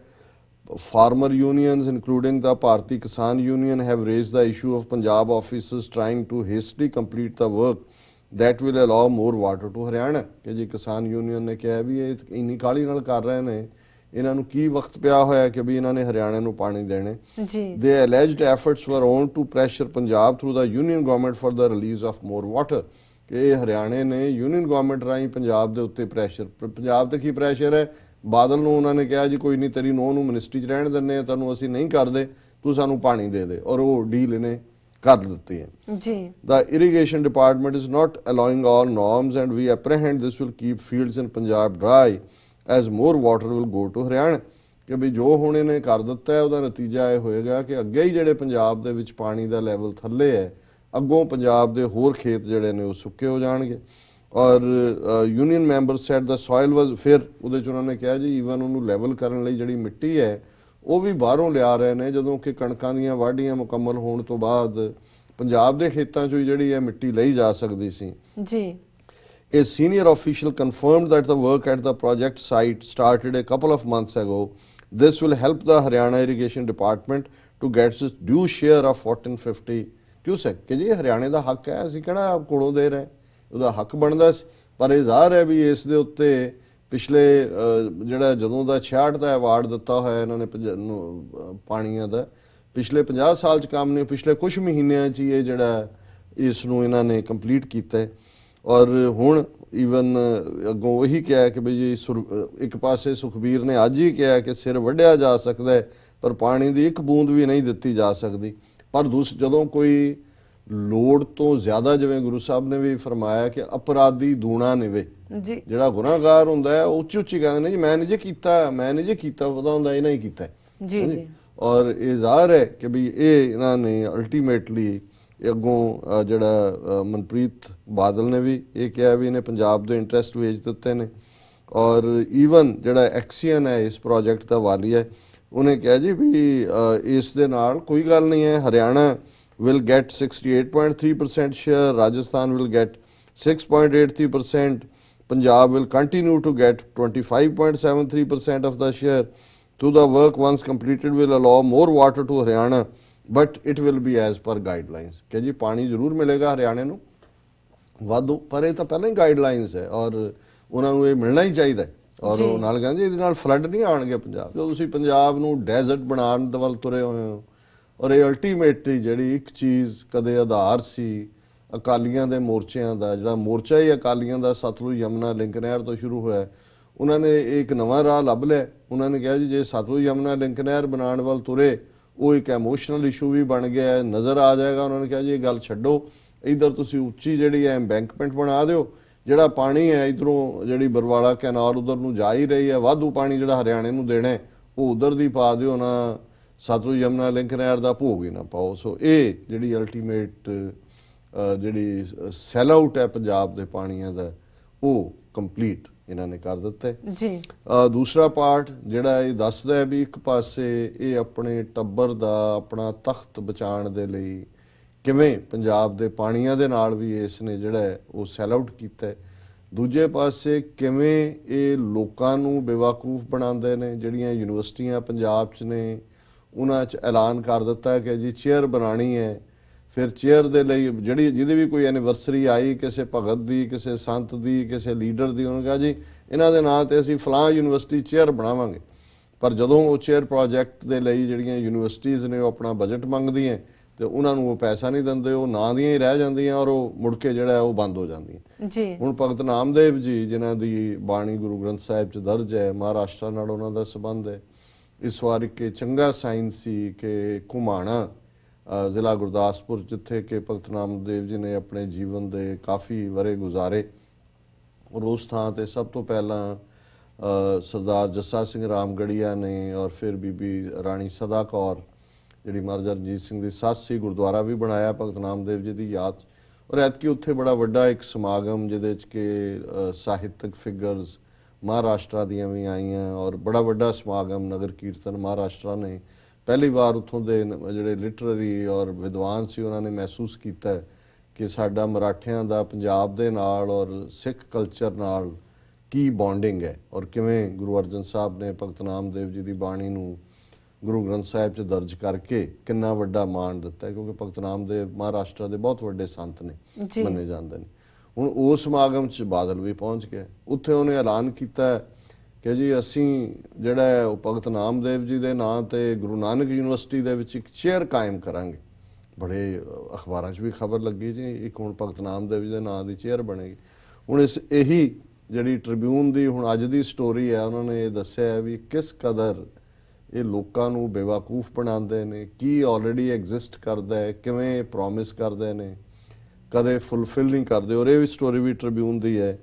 Farmer unions, including the Bharati Kisan Union, have raised the issue of Punjab officers trying to hastily complete the work that will allow more water to Haryana. ਕਿ ਜੀ ਕਿਸਾਨ ਯੂਨੀਅਨ ਨੇ ਕਿਹਾ ਵੀ ਇਹ ਇੰਨੀ ਕਾਹਲੀ ਨਾਲ ਕਰ ਰਹੇ ਨੇ, ਇਹਨਾਂ ਨੂੰ ਕੀ ਵਕਤ ਪਿਆ ਹੋਇਆ ਕਿ ਵੀ ਇਹਨਾਂ ਨੇ ਹਰਿਆਣਾ ਨੂੰ ਪਾਣੀ ਦੇਣੇ। ਜੀ। The alleged efforts were on to pressure Punjab through the union government for the release of more water. ਕਿ ਇਹ ਹਰਿਆਣੇ ਨੇ ਯੂਨੀਅਨ ਗਵਰਨਮੈਂਟ ਰਾਹੀਂ ਪੰਜਾਬ ਦੇ ਉੱਤੇ ਪ੍ਰੈਸ਼ਰ, ਪੰਜਾਬ ਤੇ ਕੀ ਪ੍ਰੈਸ਼ਰ ਹੈ, ਬਾਦਲ ਨੂੰ ਉਹਨਾਂ ਨੇ ਕਿਹਾ ਜੀ ਕੋਈ ਨਹੀਂ ਤੇਰੀ ਨੌਂ ਨੂੰ ਮਿਨਿਸਟਰੀ 'ਚ ਰਹਿਣ ਦਿੰਦੇ ਆ, ਤੁਹਾਨੂੰ ਅਸੀਂ ਨਹੀਂ ਕਰਦੇ, ਤੂੰ ਸਾਨੂੰ ਪਾਣੀ ਦੇ ਦੇ, ਔਰ ਉਹ ਡੀਲ ਇਹਨੇ ਕਰ ਦਿੱਤੀ ਹੈ। ਜੀ। The irrigation department is not allowing all norms and we apprehend this will keep fields in Punjab dry as more water will go to Haryana. ਕਿ ਵੀ ਜੋ ਹੁਣ ਇਹਨੇ ਕਰ ਦਿੱਤਾ ਹੈ ਉਹਦਾ ਨਤੀਜਾ ਇਹ ਹੋਏਗਾ ਕਿ ਅੱਗੇ ਹੀ ਜਿਹੜੇ ਪੰਜਾਬ ਦੇ ਵਿੱਚ ਪਾਣੀ ਦਾ ਲੈਵਲ ਥੱਲੇ ਹੈ, ਅੱਗੋਂ ਪੰਜਾਬ ਦੇ ਹੋਰ ਖੇਤ ਜਿਹੜੇ ਨੇ ਉਹ ਸੁੱਕੇ ਹੋ ਜਾਣਗੇ। ਔਰ ਯੂਨੀਅਨ ਮੈਂਬਰ ਸੈਡ ਦਾ ਸੋਇਲ ਵਾਜ਼, ਫਿਰ ਉਹਦੇ 'ਚ ਉਹਨਾਂ ਨੇ ਕਿਹਾ ਜੀ ਈਵਨ ਉਹਨੂੰ ਲੈਵਲ ਕਰਨ ਲਈ ਜਿਹੜੀ ਮਿੱਟੀ ਹੈ ਉਹ ਵੀ ਬਾਹਰੋਂ ਲਿਆ ਰਹੇ ਨੇ, ਜਦੋਂ ਕਿ ਕਣਕਾਂ ਦੀਆਂ ਵਾਢੀਆਂ ਮੁਕੰਮਲ ਹੋਣ ਤੋਂ ਬਾਅਦ ਪੰਜਾਬ ਦੇ ਖੇਤਾਂ 'ਚੋਂ ਜਿਹੜੀ ਹੈ ਮਿੱਟੀ ਲਈ ਜਾ ਸਕਦੀ ਸੀ। ਜੀ। A senior official confirmed that the work at the project site started a couple of months ago. This will help the Haryana Irrigation Department to get its due share of 1450 cusecs. ਕਿ ਜੀ ਹਰਿਆਣੇ ਦਾ ਹੱਕ ਹੈ, ਅਸੀਂ ਕਿਹੜਾ ਕੋਲੋਂ ਦੇ ਰਹੇ, ਉਹਦਾ ਹੱਕ ਬਣਦਾ ਸੀ। ਪਰ ਇਹ ਜ਼ਾਹਰ ਹੈ ਵੀ ਇਸ ਦੇ ਉੱਤੇ ਪਿਛਲੇ ਜਿਹੜਾ ਜਦੋਂ ਦਾ 66 ਦਾ ਅਵਾਰਡ ਦਿੱਤਾ ਹੋਇਆ ਇਹਨਾਂ ਨੇ ਪਾਣੀਆਂ ਦਾ, ਪਿਛਲੇ 50 ਸਾਲ ਚ ਕੰਮ ਨਹੀਂ, ਪਿਛਲੇ ਕੁਝ ਮਹੀਨਿਆਂ ਚ ਹੀ ਇਹ ਜਿਹੜਾ ਇਸ ਨੂੰ ਇਹਨਾਂ ਨੇ ਕੰਪਲੀਟ ਕੀਤਾ। ਔਰ ਹੁਣ ਈਵਨ ਅੱਗੋਂ ਉਹੀ ਕਿਹਾ ਕਿ ਵੀ ਜੀ ਇੱਕ ਪਾਸੇ ਸੁਖਬੀਰ ਨੇ ਅੱਜ ਹੀ ਕਿਹਾ ਕਿ ਸਿਰ ਵੱਢਿਆ ਜਾ ਸਕਦਾ ਹੈ ਪਰ ਪਾਣੀ ਦੀ ਇੱਕ ਬੂੰਦ ਵੀ ਨਹੀਂ ਦਿੱਤੀ ਜਾ ਸਕਦੀ। ਪਰ ਜਦੋਂ ਕੋਈ ਲੋੜ ਤੋਂ ਜ਼ਿਆਦਾ, ਜਿਵੇਂ ਗੁਰੂ ਸਾਹਿਬ ਨੇ ਵੀ ਫਰਮਾਇਆ ਕਿ ਅਪਰਾਧੀ ਦੂਣਾ ਨਿਵੇ, ਜਿਹੜਾ ਗੁਨਾਹਗਾਰ ਹੁੰਦਾ ਹੈ ਉਹ ਉੱਚੀ ਉੱਚੀ ਕਹਿੰਦੇ ਨੇ ਜੀ ਮੈਂ ਨਹੀਂ ਜੇ ਕੀਤਾ, ਮੈਂ ਨਹੀਂ ਜੇ ਕੀਤਾ, ਪਤਾ ਹੁੰਦਾ ਇਹਨਾਂ ਹੀ ਕੀਤਾ ਜੀ। ਔਰ ਇਹ ਜ਼ਾਹਰ ਹੈ ਕਿ ਵੀ ਇਹ ਇਹਨਾਂ ਨੇ ਅਲਟੀਮੇਟਲੀ ਅੱਗੋਂ ਜਿਹੜਾ ਮਨਪ੍ਰੀਤ ਬਾਦਲ ਨੇ ਵੀ ਇਹ ਕਿਹਾ ਵੀ ਇਹਨੇ ਪੰਜਾਬ ਦੇ ਇੰਟਰਸਟ ਵੇਚ ਦਿੱਤੇ ਨੇ। ਔਰ ਈਵਨ ਜਿਹੜਾ ਐਕਸੀਅਨ ਹੈ ਇਸ ਪ੍ਰੋਜੈਕਟ ਦਾ ਵਾਲੀ ਹੈ, ਉਹਨੇ ਕਿਹਾ ਜੀ ਵੀ ਇਸ ਦੇ ਨਾਲ ਕੋਈ ਗੱਲ ਨਹੀਂ ਹੈ, Haryana will get 68.3% share, Rajasthan will get 6.83%, Punjab will continue to get 25.73% of the share. To the work once completed will allow more water to Haryana, but it will be as per guidelines. ਕਿ ਜੀ ਪਾਣੀ ਜ਼ਰੂਰ ਮਿਲੇਗਾ ਹਰਿਆਣੇ ਨੂੰ ਵਾਧੂ, ਪਰ ਇਹ ਤਾਂ ਪਹਿਲਾਂ ਹੀ ਗਾਈਡਲਾਈਨਸ ਹੈ ਔਰ ਉਹਨਾਂ ਨੂੰ ਇਹ ਮਿਲਣਾ ਹੀ ਚਾਹੀਦਾ ਹੈ। ਔਰ ਉਹ ਨਾਲ ਕਹਿੰਦੇ ਇਹਦੇ ਨਾਲ ਫਲੱਡ ਨਹੀਂ ਆਉਣਗੇ ਪੰਜਾਬ, ਜਦੋਂ ਤੁਸੀਂ ਪੰਜਾਬ ਨੂੰ ਡੈਜ਼ਰਟ ਬਣਾਉਣ ਦੇ ਵੱਲ ਤੁਰੇ ਹੋਏ ਹੋ। ਔਰ ਇਹ ਅਲਟੀਮੇਟਲੀ ਜਿਹੜੀ ਇੱਕ ਚੀਜ਼ ਕਦੇ ਆਧਾਰ ਸੀ ਅਕਾਲੀਆਂ ਦੇ ਮੋਰਚਿਆਂ ਦਾ, ਜਿਹੜਾ ਮੋਰਚਾ ਹੀ ਅਕਾਲੀਆਂ ਦਾ ਸਤਲੁਜ ਯਮੁਨਾ ਲਿੰਕ ਨਹਿਰ ਤੋਂ ਸ਼ੁਰੂ ਹੋਇਆ, ਉਹਨਾਂ ਨੇ ਇੱਕ ਨਵਾਂ ਰਾਹ ਲੱਭ ਲਿਆ। ਉਹਨਾਂ ਨੇ ਕਿਹਾ ਜੀ ਜੇ ਸਤਲੁਜ ਯਮੁਨਾ ਲਿੰਕ ਨਹਿਰ ਬਣਾਉਣ ਵੱਲ ਤੁਰੇ ਉਹ ਇੱਕ ਐਮੋਸ਼ਨਲ ਇਸ਼ੂ ਵੀ ਬਣ ਗਿਆ, ਨਜ਼ਰ ਆ ਜਾਏਗਾ। ਉਹਨਾਂ ਨੇ ਕਿਹਾ ਜੀ ਇਹ ਗੱਲ ਛੱਡੋ, ਇੱਧਰ ਤੁਸੀਂ ਉੱਚੀ ਜਿਹੜੀ ਹੈ ਐਮਬੈਂਕਮੈਂਟ ਬਣਾ ਦਿਓ, ਜਿਹੜਾ ਪਾਣੀ ਹੈ ਇੱਧਰੋਂ ਜਿਹੜੀ ਬਰਵਾਲਾ ਕੈਨਾਲ ਉਧਰ ਨੂੰ ਜਾ ਹੀ ਰਹੀ ਹੈ, ਵਾਧੂ ਪਾਣੀ ਜਿਹੜਾ ਹਰਿਆਣੇ ਨੂੰ ਦੇਣਾ ਉਹ ਉਧਰ ਦੀ ਪਾ ਦਿਓ ਨਾ, ਸਤਲੁਜ ਯਮੁਨਾ ਲਿੰਕ ਨਹਿਰ ਦਾ ਭੋਗ ਹੀ ਨਾ ਪਾਓ। ਸੋ ਇਹ ਜਿਹੜੀ ਅਲਟੀਮੇਟ ਜਿਹੜੀ ਸੈਲ ਆਊਟ ਹੈ ਪੰਜਾਬ ਦੇ ਪਾਣੀਆਂ ਦਾ ਉਹ ਕੰਪਲੀਟ ਇਹਨਾਂ ਨੇ ਕਰ ਦਿੱਤਾ ਜੀ। ਦੂਸਰਾ ਪਾਰਟ ਜਿਹੜਾ ਇਹ ਦੱਸਦਾ ਹੈ ਵੀ ਇੱਕ ਪਾਸੇ ਇਹ ਆਪਣੇ ਟੱਬਰ ਦਾ ਆਪਣਾ ਤਖਤ ਬਚਾਉਣ ਦੇ ਲਈ ਕਿਵੇਂ ਪੰਜਾਬ ਦੇ ਪਾਣੀਆਂ ਦੇ ਨਾਲ ਵੀ ਇਸ ਨੇ ਜਿਹੜਾ ਉਹ ਸੈਲ ਆਊਟ ਕੀਤਾ। ਦੂਜੇ ਪਾਸੇ ਕਿਵੇਂ ਇਹ ਲੋਕਾਂ ਨੂੰ ਬੇਵਕੂਫ ਬਣਾਉਂਦੇ ਨੇ। ਜਿਹੜੀਆਂ ਯੂਨੀਵਰਸਿਟੀਆਂ ਪੰਜਾਬ 'ਚ ਨੇ ਉਹਨਾਂ 'ਚ ਐਲਾਨ ਕਰ ਦਿੱਤਾ ਕਿ ਜੀ ਚੇਅਰ ਬਣਾਣੀ ਹੈ। ਫਿਰ ਚੇਅਰ ਦੇ ਲਈ ਜਿਹਦੀ ਵੀ ਕੋਈ ਐਨੀਵਰਸਰੀ ਆਈ ਕਿਸੇ ਭਗਤ ਦੀ, ਕਿਸੇ ਸੰਤ ਦੀ, ਕਿਸੇ ਲੀਡਰ ਦੀ, ਉਹਨੇ ਕਿਹਾ ਜੀ ਇਹਨਾਂ ਦੇ ਨਾਂ ਤੇ ਅਸੀਂ ਫਲਾਂ ਯੂਨੀਵਰਸਿਟੀ ਚੇਅਰ ਬਣਾਵਾਂਗੇ। ਪਰ ਜਦੋਂ ਉਹ ਚੇਅਰ ਪ੍ਰੋਜੈਕਟ ਦੇ ਲਈ ਜਿਹੜੀਆਂ ਯੂਨੀਵਰਸਿਟੀਜ਼ ਨੇ ਉਹ ਆਪਣਾ ਬਜਟ ਮੰਗਦੀਆਂ ਤੇ ਉਹਨਾਂ ਨੂੰ ਉਹ ਪੈਸਾ ਨਹੀਂ ਦਿੰਦੇ, ਉਹ ਨਾਂ ਦੀਆਂ ਹੀ ਰਹਿ ਜਾਂਦੀਆਂ ਔਰ ਉਹ ਮੁੜ ਕੇ ਜਿਹੜਾ ਉਹ ਬੰਦ ਹੋ ਜਾਂਦੀਆਂ ਜੀ। ਹੁਣ ਭਗਤ ਨਾਮਦੇਵ ਜੀ ਜਿਨ੍ਹਾਂ ਦੀ ਬਾਣੀ ਗੁਰੂ ਗ੍ਰੰਥ ਸਾਹਿਬ 'ਚ ਦਰਜ ਹੈ, ਮਹਾਰਾਸ਼ਟਰ ਨਾਲ ਉਹਨਾਂ ਦਾ ਸੰਬੰਧ ਹੈ। ਇਸ ਵਾਰ ਇੱਕ ਚੰਗਾ ਸਾਈਨ ਸੀ ਕਿ ਘੁਮਾਣਾ ਜ਼ਿਲ੍ਹਾ ਗੁਰਦਾਸਪੁਰ, ਜਿੱਥੇ ਕਿ ਭਗਤ ਨਾਮਦੇਵ ਜੀ ਨੇ ਆਪਣੇ ਜੀਵਨ ਦੇ ਕਾਫੀ ਵਰੇ ਗੁਜ਼ਾਰੇ, ਔਰ ਉਸ ਥਾਂ ਤੇ ਸਭ ਤੋਂ ਪਹਿਲਾਂ ਸਰਦਾਰ ਜੱਸਾ ਸਿੰਘ ਰਾਮਗੜੀਆ ਨੇ ਔਰ ਫਿਰ ਬੀਬੀ ਰਾਣੀ ਸਦਾ ਕੌਰ ਜਿਹੜੀ ਮਹਾਰਾਜਾ ਰਣਜੀਤ ਸਿੰਘ ਦੀ ਸੱਸ ਸੀ, ਗੁਰਦੁਆਰਾ ਵੀ ਬਣਾਇਆ ਭਗਤ ਨਾਮਦੇਵ ਜੀ ਦੀ ਯਾਦ। ਔਰ ਐਤਕੀ ਉੱਥੇ ਬੜਾ ਵੱਡਾ ਇੱਕ ਸਮਾਗਮ ਜਿਹਦੇ 'ਚ ਕਿ ਸਾਹਿਤਕ ਫਿਗਰਸ ਮਹਾਰਾਸ਼ਟਰ ਦੀਆਂ ਵੀ ਆਈਆਂ ਔਰ ਬੜਾ ਵੱਡਾ ਸਮਾਗਮ ਨਗਰ ਕੀਰਤਨ ਮਹਾਰਾਸ਼ਟਰ ਨੇ ਪਹਿਲੀ ਵਾਰ ਉੱਥੋਂ ਦੇ ਜਿਹੜੇ ਲਿਟਰਰੀ ਔਰ ਵਿਦਵਾਨ ਸੀ ਉਹਨਾਂ ਨੇ ਮਹਿਸੂਸ ਕੀਤਾ ਕਿ ਸਾਡਾ ਮਰਾਠਿਆਂ ਦਾ ਪੰਜਾਬ ਦੇ ਨਾਲ ਔਰ ਸਿੱਖ ਕਲਚਰ ਨਾਲ ਕੀ ਬੌਂਡਿੰਗ ਹੈ ਔਰ ਕਿਵੇਂ ਗੁਰੂ ਅਰਜਨ ਸਾਹਿਬ ਨੇ ਭਗਤ ਨਾਮਦੇਵ ਜੀ ਦੀ ਬਾਣੀ ਨੂੰ ਗੁਰੂ ਗ੍ਰੰਥ ਸਾਹਿਬ 'ਚ ਦਰਜ ਕਰਕੇ ਕਿੰਨਾ ਵੱਡਾ ਮਾਣ ਦਿੱਤਾ, ਕਿਉਂਕਿ ਭਗਤ ਨਾਮਦੇਵ ਮਹਾਰਾਸ਼ਟਰ ਦੇ ਬਹੁਤ ਵੱਡੇ ਸੰਤ ਨੇ ਮੰਨੇ ਜਾਂਦੇ ਨੇ। ਹੁਣ ਉਸ ਸਮਾਗਮ 'ਚ ਬਾਦਲ ਵੀ ਪਹੁੰਚ ਗਿਆ। ਉੱਥੇ ਉਹਨੇ ਐਲਾਨ ਕੀਤਾ ਕਿ ਜੀ ਅਸੀਂ ਜਿਹੜਾ ਉਹ ਭਗਤ ਨਾਮਦੇਵ ਜੀ ਦੇ ਨਾਂ ਤੇ ਗੁਰੂ ਨਾਨਕ ਯੂਨੀਵਰਸਿਟੀ ਦੇ ਵਿੱਚ ਇੱਕ ਚੇਅਰ ਕਾਇਮ ਕਰਾਂਗੇ। ਬੜੇ ਅਖਬਾਰਾਂ 'ਚ ਵੀ ਖਬਰ ਲੱਗੀ ਜੀ ਇੱਕ ਹੁਣ ਭਗਤ ਨਾਮਦੇਵ ਜੀ ਦੇ ਨਾਂ ਦੀ ਚੇਅਰ ਬਣੇਗੀ। ਹੁਣ ਇਹੀ ਜਿਹੜੀ ਟ੍ਰਿਬਿਊਨ ਦੀ ਹੁਣ ਅੱਜ ਦੀ ਸਟੋਰੀ ਹੈ, ਉਹਨਾਂ ਨੇ ਇਹ ਦੱਸਿਆ ਵੀ ਕਿਸ ਕਦਰ ਇਹ ਲੋਕਾਂ ਨੂੰ ਬੇਵਕੂਫ ਬਣਾਉਂਦੇ ਨੇ, ਕੀ ਆਲਰੇਡੀ ਐਗਜ਼ਿਸਟ ਕਰਦਾ ਹੈ, ਕਿਵੇਂ ਪ੍ਰੋਮਿਸ ਕਰਦੇ ਨੇ, ਕਦੇ ਫੁੱਲਫਿਲ ਨਹੀਂ ਕਰਦੇ। ਔਰ ਇਹ ਵੀ ਸਟੋਰੀ ਵੀ ਟ੍ਰਿਬਿਊਨ ਦੀ ਹੈ।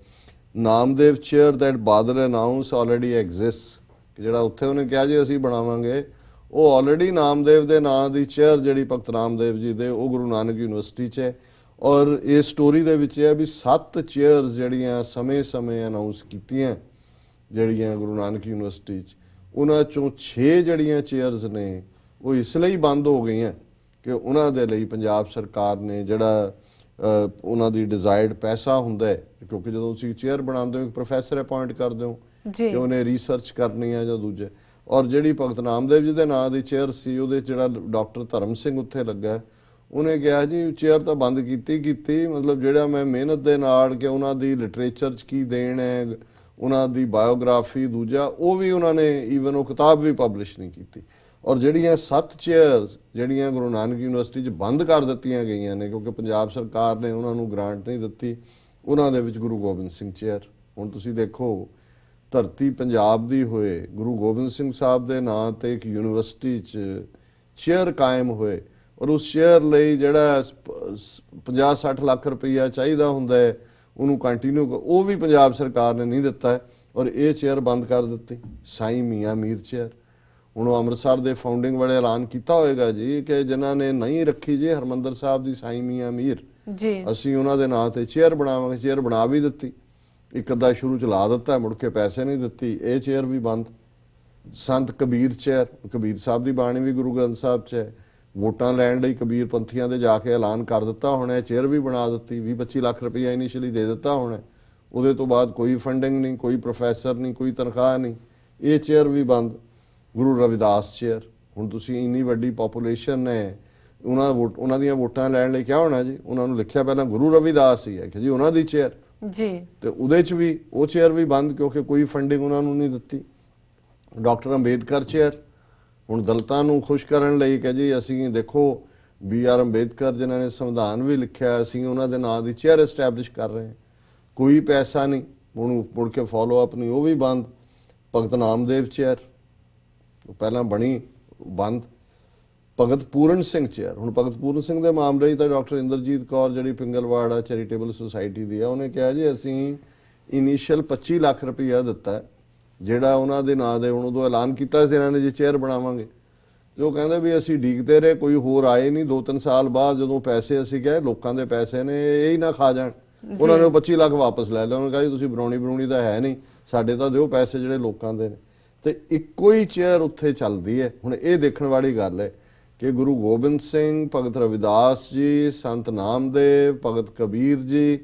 Namdev chair that Badal announce already exist, ਜਿਹੜਾ ਉੱਥੇ ਉਹਨੇ ਕਿਹਾ ਜੀ ਅਸੀਂ ਬਣਾਵਾਂਗੇ, ਉਹ ਆਲਰੇਡੀ ਨਾਮਦੇਵ ਦੇ ਨਾਂ ਦੀ ਚੇਅਰ ਜਿਹੜੀ ਭਗਤ ਨਾਮਦੇਵ ਜੀ ਦੇ ਉਹ ਗੁਰੂ ਨਾਨਕ ਯੂਨੀਵਰਸਿਟੀ 'ਚ ਹੈ। ਔਰ ਇਹ ਸਟੋਰੀ ਦੇ ਵਿੱਚ ਇਹ ਵੀ 7 ਚੇਅਰਸ ਜਿਹੜੀਆਂ ਸਮੇਂ-ਸਮੇਂ ਅਨਾਉਂਸ ਕੀਤੀਆਂ ਜਿਹੜੀਆਂ ਗੁਰੂ ਨਾਨਕ ਯੂਨੀਵਰਸਿਟੀ 'ਚ, ਉਹਨਾਂ 'ਚੋਂ 6 ਜਿਹੜੀਆਂ ਚੇਅਰਸ ਨੇ ਉਹ ਇਸ ਲਈ ਬੰਦ ਹੋ ਗਈਆਂ ਕਿ ਉਹਨਾਂ ਦੇ ਲਈ ਪੰਜਾਬ ਸਰਕਾਰ ਨੇ ਜਿਹੜਾ ਉਹਨਾਂ ਦੀ ਡਿਜ਼ਾਇਰਡ ਪੈਸਾ ਹੁੰਦਾ ਹੈ, ਕਿਉਂਕਿ ਜਦੋਂ ਤੁਸੀਂ ਚੇਅਰ ਬਣਾਉਂਦੇ ਹੋ ਇੱਕ ਪ੍ਰੋਫੈਸਰ ਅਪਾਇੰਟ ਕਰਦੇ ਹੋ ਕਿ ਉਹਨੇ ਰਿਸਰਚ ਕਰਨੀ ਹੈ ਜਾਂ ਦੂਜੇ। ਔਰ ਜਿਹੜੀ ਭਗਤ ਨਾਮਦੇਵ ਜੀ ਦੇ ਨਾਂ ਦੀ ਚੇਅਰ ਸੀ ਉਹਦੇ ਜਿਹੜਾ ਡਾਕਟਰ ਧਰਮ ਸਿੰਘ ਉੱਥੇ ਲੱਗਾ, ਉਹਨੇ ਕਿਹਾ ਜੀ ਚੇਅਰ ਤਾਂ ਬੰਦ ਕੀਤੀ ਮਤਲਬ ਜਿਹੜਾ ਮੈਂ ਮਿਹਨਤ ਦੇ ਨਾਲ ਕਿ ਉਹਨਾਂ ਦੀ ਲਿਟਰੇਚਰ 'ਚ ਕੀ ਦੇਣ ਹੈ, ਉਹਨਾਂ ਦੀ ਬਾਇਓਗ੍ਰਾਫੀ ਦੂਜਾ ਉਹ ਵੀ ਉਹਨਾਂ ਨੇ ਈਵਨ ਉਹ ਕਿਤਾਬ ਵੀ ਪਬਲਿਸ਼ ਨਹੀਂ ਕੀਤੀ। ਔਰ ਜਿਹੜੀਆਂ 7 ਚੇਅਰਸ ਜਿਹੜੀਆਂ ਗੁਰੂ ਨਾਨਕ ਯੂਨੀਵਰਸਿਟੀ 'ਚ ਬੰਦ ਕਰ ਦਿੱਤੀਆਂ ਗਈਆਂ ਨੇ ਕਿਉਂਕਿ ਪੰਜਾਬ ਸਰਕਾਰ ਨੇ ਉਹਨਾਂ ਨੂੰ ਗ੍ਰਾਂਟ ਨਹੀਂ ਦਿੱਤੀ, ਉਹਨਾਂ ਦੇ ਵਿੱਚ ਗੁਰੂ ਗੋਬਿੰਦ ਸਿੰਘ ਚੇਅਰ। ਹੁਣ ਤੁਸੀਂ ਦੇਖੋ ਧਰਤੀ ਪੰਜਾਬ ਦੀ ਹੋਏ, ਗੁਰੂ ਗੋਬਿੰਦ ਸਿੰਘ ਸਾਹਿਬ ਦੇ ਨਾਂ ਤੇ ਇੱਕ ਯੂਨੀਵਰਸਿਟੀ 'ਚ ਚੇਅਰ ਕਾਇਮ ਹੋਏ ਔਰ ਉਸ ਚੇਅਰ ਲਈ ਜਿਹੜਾ 50-60 ਲੱਖ ਰੁਪਈਆ ਚਾਹੀਦਾ ਹੁੰਦਾ ਹੈ ਉਹਨੂੰ ਕੰਟੀਨਿਊ ਉਹ ਵੀ ਪੰਜਾਬ ਸਰਕਾਰ ਨੇ ਨਹੀਂ ਦਿੱਤਾ ਹੈ ਔਰ ਇਹ ਚੇਅਰ ਬੰਦ ਕਰ ਦਿੱਤੀ। ਸਾਈਂ ਮੀਆਂ ਮੀਰ ਚੇਅਰ ਹੁਣ ਉਹ ਅੰਮ੍ਰਿਤਸਰ ਦੇ ਫਾਊਂਡਿੰਗ ਵਾਲੇ ਐਲਾਨ ਕੀਤਾ ਹੋਏਗਾ ਜੀ ਕਿ ਜਿਨ੍ਹਾਂ ਨੇ ਨਹੀਂ ਰੱਖੀ ਜੀ ਹਰਮੰਦਰ ਸਾਹਿਬ ਦੀ ਸਾਈਂ ਮੀਆਂ ਮੀਰ ਜੀ, ਅਸੀਂ ਉਹਨਾਂ ਦੇ ਨਾਂ ਤੇ ਚੇਅਰ ਬਣਾਵਾਂਗੇ। ਚੇਅਰ ਬਣਾ ਵੀ ਦਿੱਤੀ, ਇੱਕ ਅੱਧਾ ਸ਼ੁਰੂ ਚ ਲਾ ਦਿੱਤਾ, ਮੁੜ ਕੇ ਪੈਸੇ ਨਹੀਂ ਦਿੱਤੀ, ਇਹ ਚੇਅਰ ਵੀ ਬੰਦ। ਸੰਤ ਕਬੀਰ ਚੇਅਰ, ਕਬੀਰ ਸਾਹਿਬ ਦੀ ਬਾਣੀ ਵੀ ਗੁਰੂ ਗ੍ਰੰਥ ਸਾਹਿਬ 'ਚ ਹੈ, ਵੋਟਾਂ ਲੈਣ ਲਈ ਕਬੀਰ ਪੰਥੀਆਂ ਦੇ ਜਾ ਕੇ ਐਲਾਨ ਕਰ ਦਿੱਤਾ ਹੋਣਾ, ਚੇਅਰ ਵੀ ਬਣਾ ਦਿੱਤੀ, 20-25 ਲੱਖ ਰੁਪਈਆ ਇਨੀਸ਼ੀਅਲੀ ਦੇ ਦਿੱਤਾ ਹੋਣਾ, ਉਹਦੇ ਤੋਂ ਬਾਅਦ ਕੋਈ ਫੰਡਿੰਗ ਨਹੀਂ, ਕੋਈ ਪ੍ਰੋਫੈਸਰ ਨਹੀਂ, ਕੋਈ ਤਨਖਾਹ ਨਹੀਂ, ਇਹ ਚੇਅਰ ਵੀ ਬੰਦ। ਗੁਰੂ ਰਵਿਦਾਸ ਚੇਅਰ, ਹੁਣ ਤੁਸੀਂ ਇੰਨੀ ਵੱਡੀ ਪੋਪੂਲੇਸ਼ਨ ਹੈ, ਉਹਨਾਂ ਦੀਆਂ ਵੋਟਾਂ ਲੈਣ ਲਈ ਕਿਹਾ ਹੋਣਾ ਜੀ, ਉਹਨਾਂ ਨੂੰ ਲਿਖਿਆ ਪਹਿਲਾਂ ਗੁਰੂ ਰਵਿਦਾਸ ਹੀ ਹੈ ਕਿ ਜੀ ਉਹਨਾਂ ਦੀ ਚੇਅਰ ਜੀ, ਤੇ ਉਹਦੇ 'ਚ ਵੀ ਉਹ ਚੇਅਰ ਵੀ ਬੰਦ ਕਿਉਂਕਿ ਕੋਈ ਫੰਡਿੰਗ ਉਹਨਾਂ ਨੂੰ ਨਹੀਂ ਦਿੱਤੀ। ਡਾਕਟਰ ਅੰਬੇਦਕਰ ਚੇਅਰ, ਹੁਣ ਦਲਿਤਾਂ ਨੂੰ ਖੁਸ਼ ਕਰਨ ਲਈ ਕਿ ਜੀ ਅਸੀਂ ਦੇਖੋ BR ਅੰਬੇਦਕਰ ਜਿਨ੍ਹਾਂ ਨੇ ਸੰਵਿਧਾਨ ਵੀ ਲਿਖਿਆ, ਅਸੀਂ ਉਹਨਾਂ ਦੇ ਨਾਂ ਦੀ ਚੇਅਰ ਐਸਟੈਬਲਿਸ਼ ਕਰ ਰਹੇ ਹਾਂ, ਕੋਈ ਪੈਸਾ ਨਹੀਂ, ਉਹਨੂੰ ਮੁੜ ਕੇ ਫੋਲੋ ਅਪ ਨਹੀਂ, ਉਹ ਵੀ ਬੰਦ। ਭਗਤ ਨਾਮਦੇਵ ਚੇਅਰ ਪਹਿਲਾਂ ਬਣੀ ਬੰਦ। ਭਗਤ ਪੂਰਨ ਸਿੰਘ ਚੇਅਰ, ਹੁਣ ਭਗਤ ਪੂਰਨ ਸਿੰਘ ਦੇ ਮਾਮਲੇ 'ਚ ਤਾਂ ਡਾਕਟਰ ਇੰਦਰਜੀਤ ਕੌਰ ਜਿਹੜੀ ਪਿੰਗਲਵਾੜਾ ਚੈਰੀਟੇਬਲ ਸੁਸਾਇਟੀ ਦੀ ਹੈ, ਉਹਨੇ ਕਿਹਾ ਜੀ ਅਸੀਂ ਇਨੀਸ਼ੀਅਲ 25 ਲੱਖ ਰੁਪਈਆ ਦਿੱਤਾ ਜਿਹੜਾ ਉਹਨਾਂ ਦੇ ਨਾਂ ਦੇ, ਹੁਣ ਉਦੋਂ ਐਲਾਨ ਕੀਤਾ ਸੀ ਇਹਨਾਂ ਨੇ ਜੀ ਚੇਅਰ ਬਣਾਵਾਂਗੇ, ਜੋ ਕਹਿੰਦੇ ਵੀ ਅਸੀਂ ਡੀਕਦੇ ਰਹੇ, ਕੋਈ ਹੋਰ ਆਏ ਨਹੀਂ। 2-3 ਸਾਲ ਬਾਅਦ ਜਦੋਂ ਪੈਸੇ ਅਸੀਂ ਗਏ, ਲੋਕਾਂ ਦੇ ਪੈਸੇ ਨੇ, ਇਹ ਹੀ ਨਾ ਖਾ ਜਾਣ, ਉਹਨਾਂ ਨੇ 25 ਲੱਖ ਵਾਪਸ ਲੈ ਲਿਆ। ਉਹਨਾਂ ਕਿਹਾ ਜੀ ਤੁਸੀਂ ਬਣਾਉਣੀ ਤਾਂ ਹੈ ਨਹੀਂ, ਸਾਡੇ ਤਾਂ ਦਿਓ ਪੈਸੇ ਜਿਹੜੇ ਲੋਕਾਂ ਦੇ ਨੇ। ਤੇ ਇੱਕੋ ਹੀ ਚੇਅਰ ਉੱਥੇ ਚੱਲਦੀ ਹੈ। ਹੁਣ ਇਹ ਦੇਖਣ ਵਾਲੀ ਗੱਲ ਹੈ ਕਿ ਗੁਰੂ ਗੋਬਿੰਦ ਸਿੰਘ, ਭਗਤ ਰਵਿਦਾਸ ਜੀ, ਸੰਤ ਨਾਮਦੇਵ, ਭਗਤ ਕਬੀਰ ਜੀ,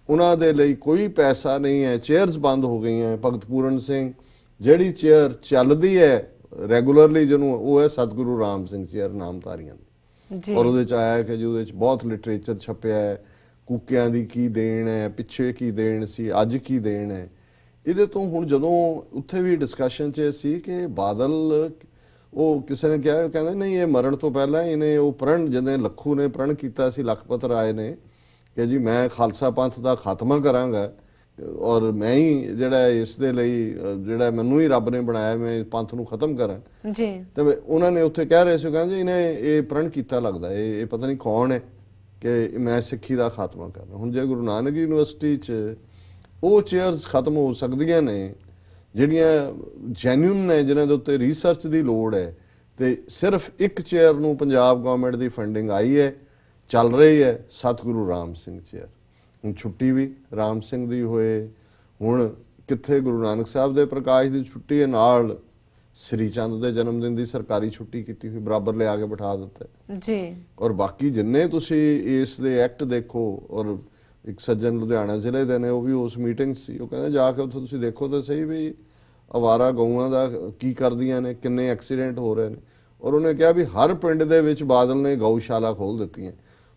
ਉਹਨਾਂ ਦੇ ਲਈ ਕੋਈ ਪੈਸਾ ਨਹੀਂ ਹੈ, ਚੇਅਰਸ ਬੰਦ ਹੋ ਗਈਆਂ। ਭਗਤ ਪੂਰਨ ਸਿੰਘ ਜਿਹੜੀ ਚੇਅਰ ਚੱਲਦੀ ਹੈ ਰੈਗੂਲਰਲੀ ਜਿਹਨੂੰ, ਉਹ ਹੈ ਸਤਿਗੁਰੂ ਰਾਮ ਸਿੰਘ ਚੇਅਰ ਨਾਮਧਾਰੀਆਂ ਦੀ ਜੀ। ਔਰ ਉਹਦੇ ਚ ਆਇਆ ਕਿ ਜੀ ਉਹਦੇ ਚ ਬਹੁਤ ਲਿਟਰੇਚਰ ਛਪਿਆ ਹੈ, ਕੂਕਿਆਂ ਦੀ ਕੀ ਦੇਣ ਹੈ, ਪਿੱਛੇ ਕੀ ਦੇਣ ਸੀ, ਅੱਜ ਕੀ ਦੇਣ ਹੈ। ਇਹਦੇ ਤੋਂ ਹੁਣ ਜਦੋਂ ਉੱਥੇ ਵੀ ਡਿਸਕਸ਼ਨ 'ਚ ਸੀ ਕਿ ਬਾਦਲ, ਉਹ ਕਿਸੇ ਨੇ ਕਿਹਾ, ਕਹਿੰਦੇ ਨਹੀਂ ਇਹ ਮਰਨ ਤੋਂ ਪਹਿਲਾਂ ਇਹਨੇ ਉਹ ਪ੍ਰਣ, ਜਿਵੇਂ ਲੱਖੂ ਨੇ ਪ੍ਰਣ ਕੀਤਾ ਸੀ, ਲਖਪਤ ਰਾਏ ਨੇ, ਕਿ ਜੀ ਮੈਂ ਖਾਲਸਾ ਪੰਥ ਦਾ ਖਾਤਮਾ ਕਰਾਂਗਾ ਔਰ ਮੈਂ ਹੀ ਜਿਹੜਾ ਇਸ ਦੇ ਲਈ ਜਿਹੜਾ ਮੈਨੂੰ ਹੀ ਰੱਬ ਨੇ ਬਣਾਇਆ, ਮੈਂ ਪੰਥ ਨੂੰ ਖਤਮ ਕਰਾਂ ਜੀ। ਤੇ ਉਹਨਾਂ ਨੇ ਉੱਥੇ ਕਹਿ ਰਹੇ ਸੀ, ਕਹਿੰਦੇ ਇਹਨੇ ਇਹ ਪ੍ਰਣ ਕੀਤਾ ਲੱਗਦਾ, ਇਹ ਪਤਾ ਨਹੀਂ ਕੌਣ ਹੈ ਕਿ ਮੈਂ ਸਿੱਖੀ ਦਾ ਖਾਤਮਾ ਕਰਨਾ। ਹੁਣ ਜੇ ਗੁਰੂ ਨਾਨਕ ਯੂਨੀਵਰਸਿਟੀ 'ਚ ਉਹ ਚੇਅਰਸ ਖਤਮ ਹੋ ਸਕਦੀਆਂ ਨੇ ਜਿਹੜੀਆਂ ਜੈਨੂਇਨ ਨੇ, ਜਿਨ੍ਹਾਂ ਦੇ ਉੱਤੇ ਰਿਸਰਚ ਦੀ ਲੋੜ ਹੈ, ਤੇ ਸਿਰਫ ਇੱਕ ਚੇਅਰ ਨੂੰ ਪੰਜਾਬ ਗਵਰਨਮੈਂਟ ਦੀ ਫੰਡਿੰਗ ਆਈ ਹੈ, ਚੱਲ ਰਹੀ ਹੈ, ਸਤਿਗੁਰੂ ਰਾਮ ਸਿੰਘ ਚੇਅਰ। ਹੁਣ ਛੁੱਟੀ ਵੀ ਰਾਮ ਸਿੰਘ ਦੀ ਹੋਏ, ਹੁਣ ਕਿੱਥੇ ਗੁਰੂ ਨਾਨਕ ਸਾਹਿਬ ਦੇ ਪ੍ਰਕਾਸ਼ ਦੀ ਛੁੱਟੀ ਹੈ, ਨਾਲ ਸ੍ਰੀ ਚੰਦ ਦੇ ਜਨਮ ਦਿਨ ਦੀ ਸਰਕਾਰੀ ਛੁੱਟੀ ਕੀਤੀ ਹੋਈ, ਬਰਾਬਰ ਲਿਆ ਕੇ ਬਿਠਾ ਦਿੱਤਾ ਜੀ। ਔਰ ਬਾਕੀ ਜਿੰਨੇ ਤੁਸੀਂ ਇਸ ਦੇ ਐਕਟ ਦੇਖੋ, ਔਰ ਇੱਕ ਸੱਜਣ ਲੁਧਿਆਣਾ ਜ਼ਿਲ੍ਹੇ ਦੇ ਨੇ, ਉਹ ਵੀ ਉਸ ਮੀਟਿੰਗ ਸੀ, ਉਹ ਕਹਿੰਦੇ ਜਾ ਕੇ ਉੱਥੇ ਤੁਸੀਂ ਦੇਖੋ ਤਾਂ ਸਹੀ ਵੀ ਅਵਾਰਾ ਗਊਆਂ ਦਾ ਕੀ ਕਰਦੀਆਂ ਨੇ, ਕਿੰਨੇ ਐਕਸੀਡੈਂਟ ਹੋ ਰਹੇ ਨੇ। ਔਰ ਉਹਨੇ ਕਿਹਾ ਵੀ ਹਰ ਪਿੰਡ ਦੇ ਵਿੱਚ ਬਾਦਲ ਨੇ ਗਊਸ਼ਾਲਾ ਖੋਲ ਦਿੱਤੀਆਂ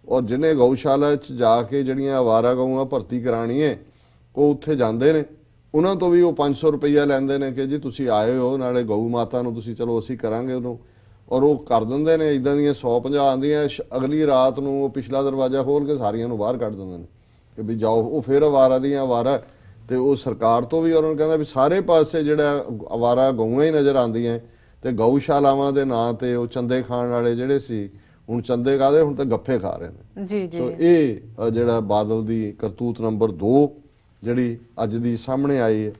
ਔਰ ਜਿਹਨੇ ਗਊਸ਼ਾਲਾ 'ਚ ਜਾ ਕੇ ਜਿਹੜੀਆਂ ਅਵਾਰਾ ਗਊਆਂ ਭਰਤੀ ਕਰਾਣੀ ਹੈ, ਉਹ ਉੱਥੇ ਜਾਂਦੇ ਨੇ, ਉਹਨਾਂ ਤੋਂ ਵੀ ਉਹ 500 ਰੁਪਈਆ ਲੈਂਦੇ ਨੇ ਕਿ ਜੀ ਤੁਸੀਂ ਆਏ ਹੋ, ਨਾਲੇ ਗਊ ਮਾਤਾ ਨੂੰ ਤੁਸੀਂ ਚਲੋ ਅਸੀਂ ਕਰਾਂਗੇ ਉਹਨੂੰ, ਔਰ ਉਹ ਕਰ ਦਿੰਦੇ ਨੇ। ਇਦਾਂ ਦੀਆਂ 150 ਆਉਂਦੀਆਂ, ਅਗਲੀ ਰਾਤ ਨੂੰ ਉਹ ਪਿਛਲਾ ਦਰਵਾਜ਼ਾ ਖੋਲ ਕੇ ਸਾਰੀਆਂ ਨੂੰ ਬਾਹਰ ਕੱਢ ਦਿੰਦੇ ਨੇ ਕਿ ਵੀ ਜਾਓ। ਉਹ ਫਿਰ ਅਵਾਰਾ ਦੀਆਂ ਅਵਾਰਾ, ਤੇ ਉਹ ਸਰਕਾਰ ਤੋਂ ਵੀ ਉਹਨਾਂ ਨੂੰ ਕਹਿੰਦਾ ਵੀ ਸਾਰੇ ਪਾਸੇ ਜਿਹੜਾ ਅਵਾਰਾ ਗਊਆਂ ਹੀ ਨਜ਼ਰ ਆਉਂਦੀਆਂ, ਤੇ ਗਊਸ਼ਾਲਾਵਾਂ ਦੇ ਨਾਂ ਤੇ ਉਹ ਚੰਦੇ ਖਾਣ ਵਾਲੇ ਜਿਹੜੇ ਸੀ, ਹੁਣ ਚੰਦੇ ਕਾਹਦੇ, ਹੁਣ ਤਾਂ ਗੱਫੇ ਖਾ ਰਹੇ ਨੇ। ਜੀ ਜੀ। ਸੋ ਇਹ ਜਿਹੜਾ ਬਾਦਲ ਦੀ ਕਰਤੂਤ ਨੰਬਰ 2 ਜਿਹੜੀ ਅੱਜ ਦੀ ਸਾਹਮਣੇ ਆਈ ਹੈ।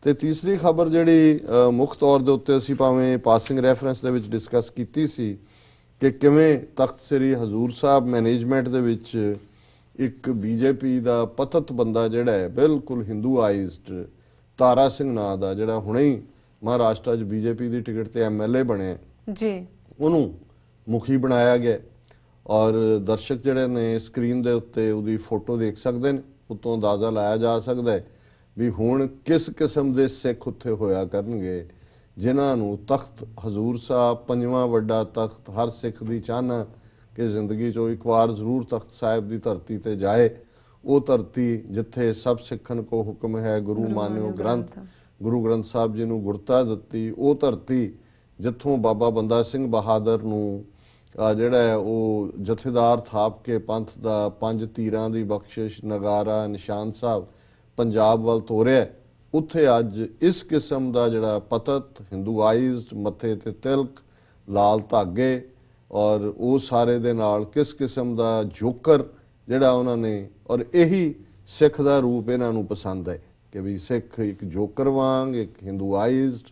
ਤੇ ਤੀਸਰੀ ਖਬਰ ਜਿਹੜੀ ਮੁੱਖ ਤੌਰ ਦੇ ਉੱਤੇ ਅਸੀਂ ਭਾਵੇਂ ਪਾਸਿੰਗ ਰੈਫਰੈਂਸ ਦੇ ਵਿੱਚ ਡਿਸਕਸ ਕੀਤੀ ਸੀ ਕਿ ਕਿਵੇਂ ਤਖਤ ਸ੍ਰੀ ਹਜ਼ੂਰ ਸਾਹਿਬ ਮੈਨੇਜਮੈਂਟ ਦੇ ਵਿੱਚ ਇੱਕ ਬੀਜੇਪੀ ਦਾ ਪਤਤ ਬੰਦਾ ਜਿਹੜਾ ਹੈ, ਬਿਲਕੁਲ ਹਿੰਦੂਆਈਜ਼ਡ, ਤਾਰਾ ਸਿੰਘ ਨਾਂ ਦਾ, ਜਿਹੜਾ ਹੁਣੇ ਹੀ ਮਹਾਰਾਸ਼ਟਰ 'ਚ ਬੀਜੇਪੀ ਦੀ ਟਿਕਟ ਤੇ ਐਮਐਲਏ ਬਣਿਆ ਜੀ, ਉਹਨੂੰ ਮੁਖੀ ਬਣਾਇਆ ਗਿਆ। ਔਰ ਦਰਸ਼ਕ ਜਿਹੜੇ ਨੇ ਸਕਰੀਨ ਦੇ ਉੱਤੇ ਉਹਦੀ ਫੋਟੋ ਦੇਖ ਸਕਦੇ ਨੇ, ਉਤੋਂ ਅੰਦਾਜ਼ਾ ਲਾਇਆ ਜਾ ਸਕਦਾ ਹੈ ਵੀ ਹੁਣ ਕਿਸ ਕਿਸਮ ਦੇ ਸਿੱਖ ਉੱਥੇ ਹੋਇਆ ਕਰਨਗੇ ਜਿਨ੍ਹਾਂ ਨੂੰ ਤਖਤ ਹਜ਼ੂਰ ਸਾਹਿਬ, ਪੰਜਵਾਂ ਵੱਡਾ ਤਖਤ, ਹਰ ਸਿੱਖ ਦੀ ਚਾਹਨਾ ਕਿ ਜ਼ਿੰਦਗੀ 'ਚੋਂ ਇੱਕ ਵਾਰ ਜ਼ਰੂਰ ਤਖਤ ਸਾਹਿਬ ਦੀ ਧਰਤੀ ਤੇ ਜਾਏ। ਉਹ ਧਰਤੀ ਜਿੱਥੇ ਸਭ ਸਿੱਖਣ ਕੋ ਹੁਕਮ ਹੈ, ਗੁਰੂ ਮਾਨਿਓ ਗ੍ਰੰਥ, ਗੁਰੂ ਗ੍ਰੰਥ ਸਾਹਿਬ ਜੀ ਨੂੰ ਗੁਰਤਾ ਦਿੱਤੀ। ਉਹ ਧਰਤੀ ਜਿੱਥੋਂ ਬਾਬਾ ਬੰਦਾ ਸਿੰਘ ਬਹਾਦਰ ਨੂੰ ਜਿਹੜਾ ਹੈ ਉਹ ਜਥੇਦਾਰ ਥਾਪ ਕੇ ਪੰਥ ਦਾ 5 ਤੀਰਾਂ ਦੀ ਬਖਸ਼ਿਸ਼, ਨਗਾਰਾ, ਨਿਸ਼ਾਨ ਸਾਹਿਬ ਪੰਜਾਬ ਵੱਲ ਤੋਰਿਆ, ਉੱਥੇ ਅੱਜ ਇਸ ਕਿਸਮ ਦਾ ਜਿਹੜਾ ਪਤਤ, ਹਿੰਦੂਆਈਜ਼ਡ, ਮੱਥੇ ਤੇ ਤਿਲਕ, ਲਾਲ ਧਾਗੇ, ਔਰ ਉਹ ਸਾਰੇ ਦੇ ਨਾਲ ਕਿਸ ਕਿਸਮ ਦਾ ਜੋਕਰ ਜਿਹੜਾ ਉਹਨਾਂ ਨੇ, ਔਰ ਇਹੀ ਸਿੱਖ ਦਾ ਰੂਪ ਇਹਨਾਂ ਨੂੰ ਪਸੰਦ ਹੈ ਕਿ ਵੀ ਸਿੱਖ ਇੱਕ ਜੋਕਰ ਵਾਂਗ, ਇੱਕ ਹਿੰਦੂਆਈਜ਼ਡ,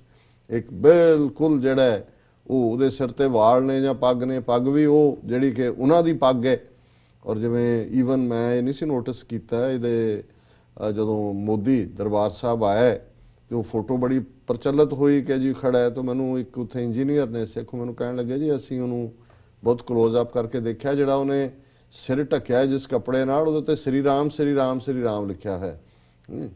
ਇੱਕ ਬਿਲਕੁਲ ਜਿਹੜਾ ਉਹ ਉਹਦੇ ਸਿਰ ਤੇ ਵਾਲ ਨੇ ਜਾਂ ਪੱਗ ਨੇ, ਪੱਗ ਵੀ ਉਹ ਜਿਹੜੀ ਕਿ ਉਹਨਾਂ ਦੀ ਪੱਗ ਹੈ। ਔਰ ਜਿਵੇਂ ਈਵਨ ਮੈਂ ਇਹ ਨਹੀਂ ਸੀ ਨੋਟਿਸ ਕੀਤਾ, ਇਹਦੇ ਜਦੋਂ ਮੋਦੀ ਦਰਬਾਰ ਸਾਹਿਬ ਆਇਆ ਤੇ ਉਹ ਫੋਟੋ ਬੜੀ ਪ੍ਰਚਲਿਤ ਹੋਈ ਕਿ ਜੀ ਖੜਾ ਹੈ, ਤਾਂ ਮੈਨੂੰ ਇੱਕ ਉੱਥੇ ਇੰਜੀਨੀਅਰ ਨੇ ਸਿੱਖ ਮੈਨੂੰ ਕਹਿਣ ਲੱਗੇ ਜੀ ਅਸੀਂ ਉਹਨੂੰ ਬਹੁਤ ਕਲੋਜ਼ ਅਪ ਕਰਕੇ ਦੇਖਿਆ, ਜਿਹੜਾ ਉਹਨੇ ਸਿਰ ਢੱਕਿਆ ਜਿਸ ਕੱਪੜੇ ਨਾਲ, ਉਹਦੇ ਤੇ ਸ੍ਰੀ ਰਾਮ ਸ੍ਰੀ ਰਾਮ ਸ੍ਰੀ ਰਾਮ ਲਿਖਿਆ ਹੈ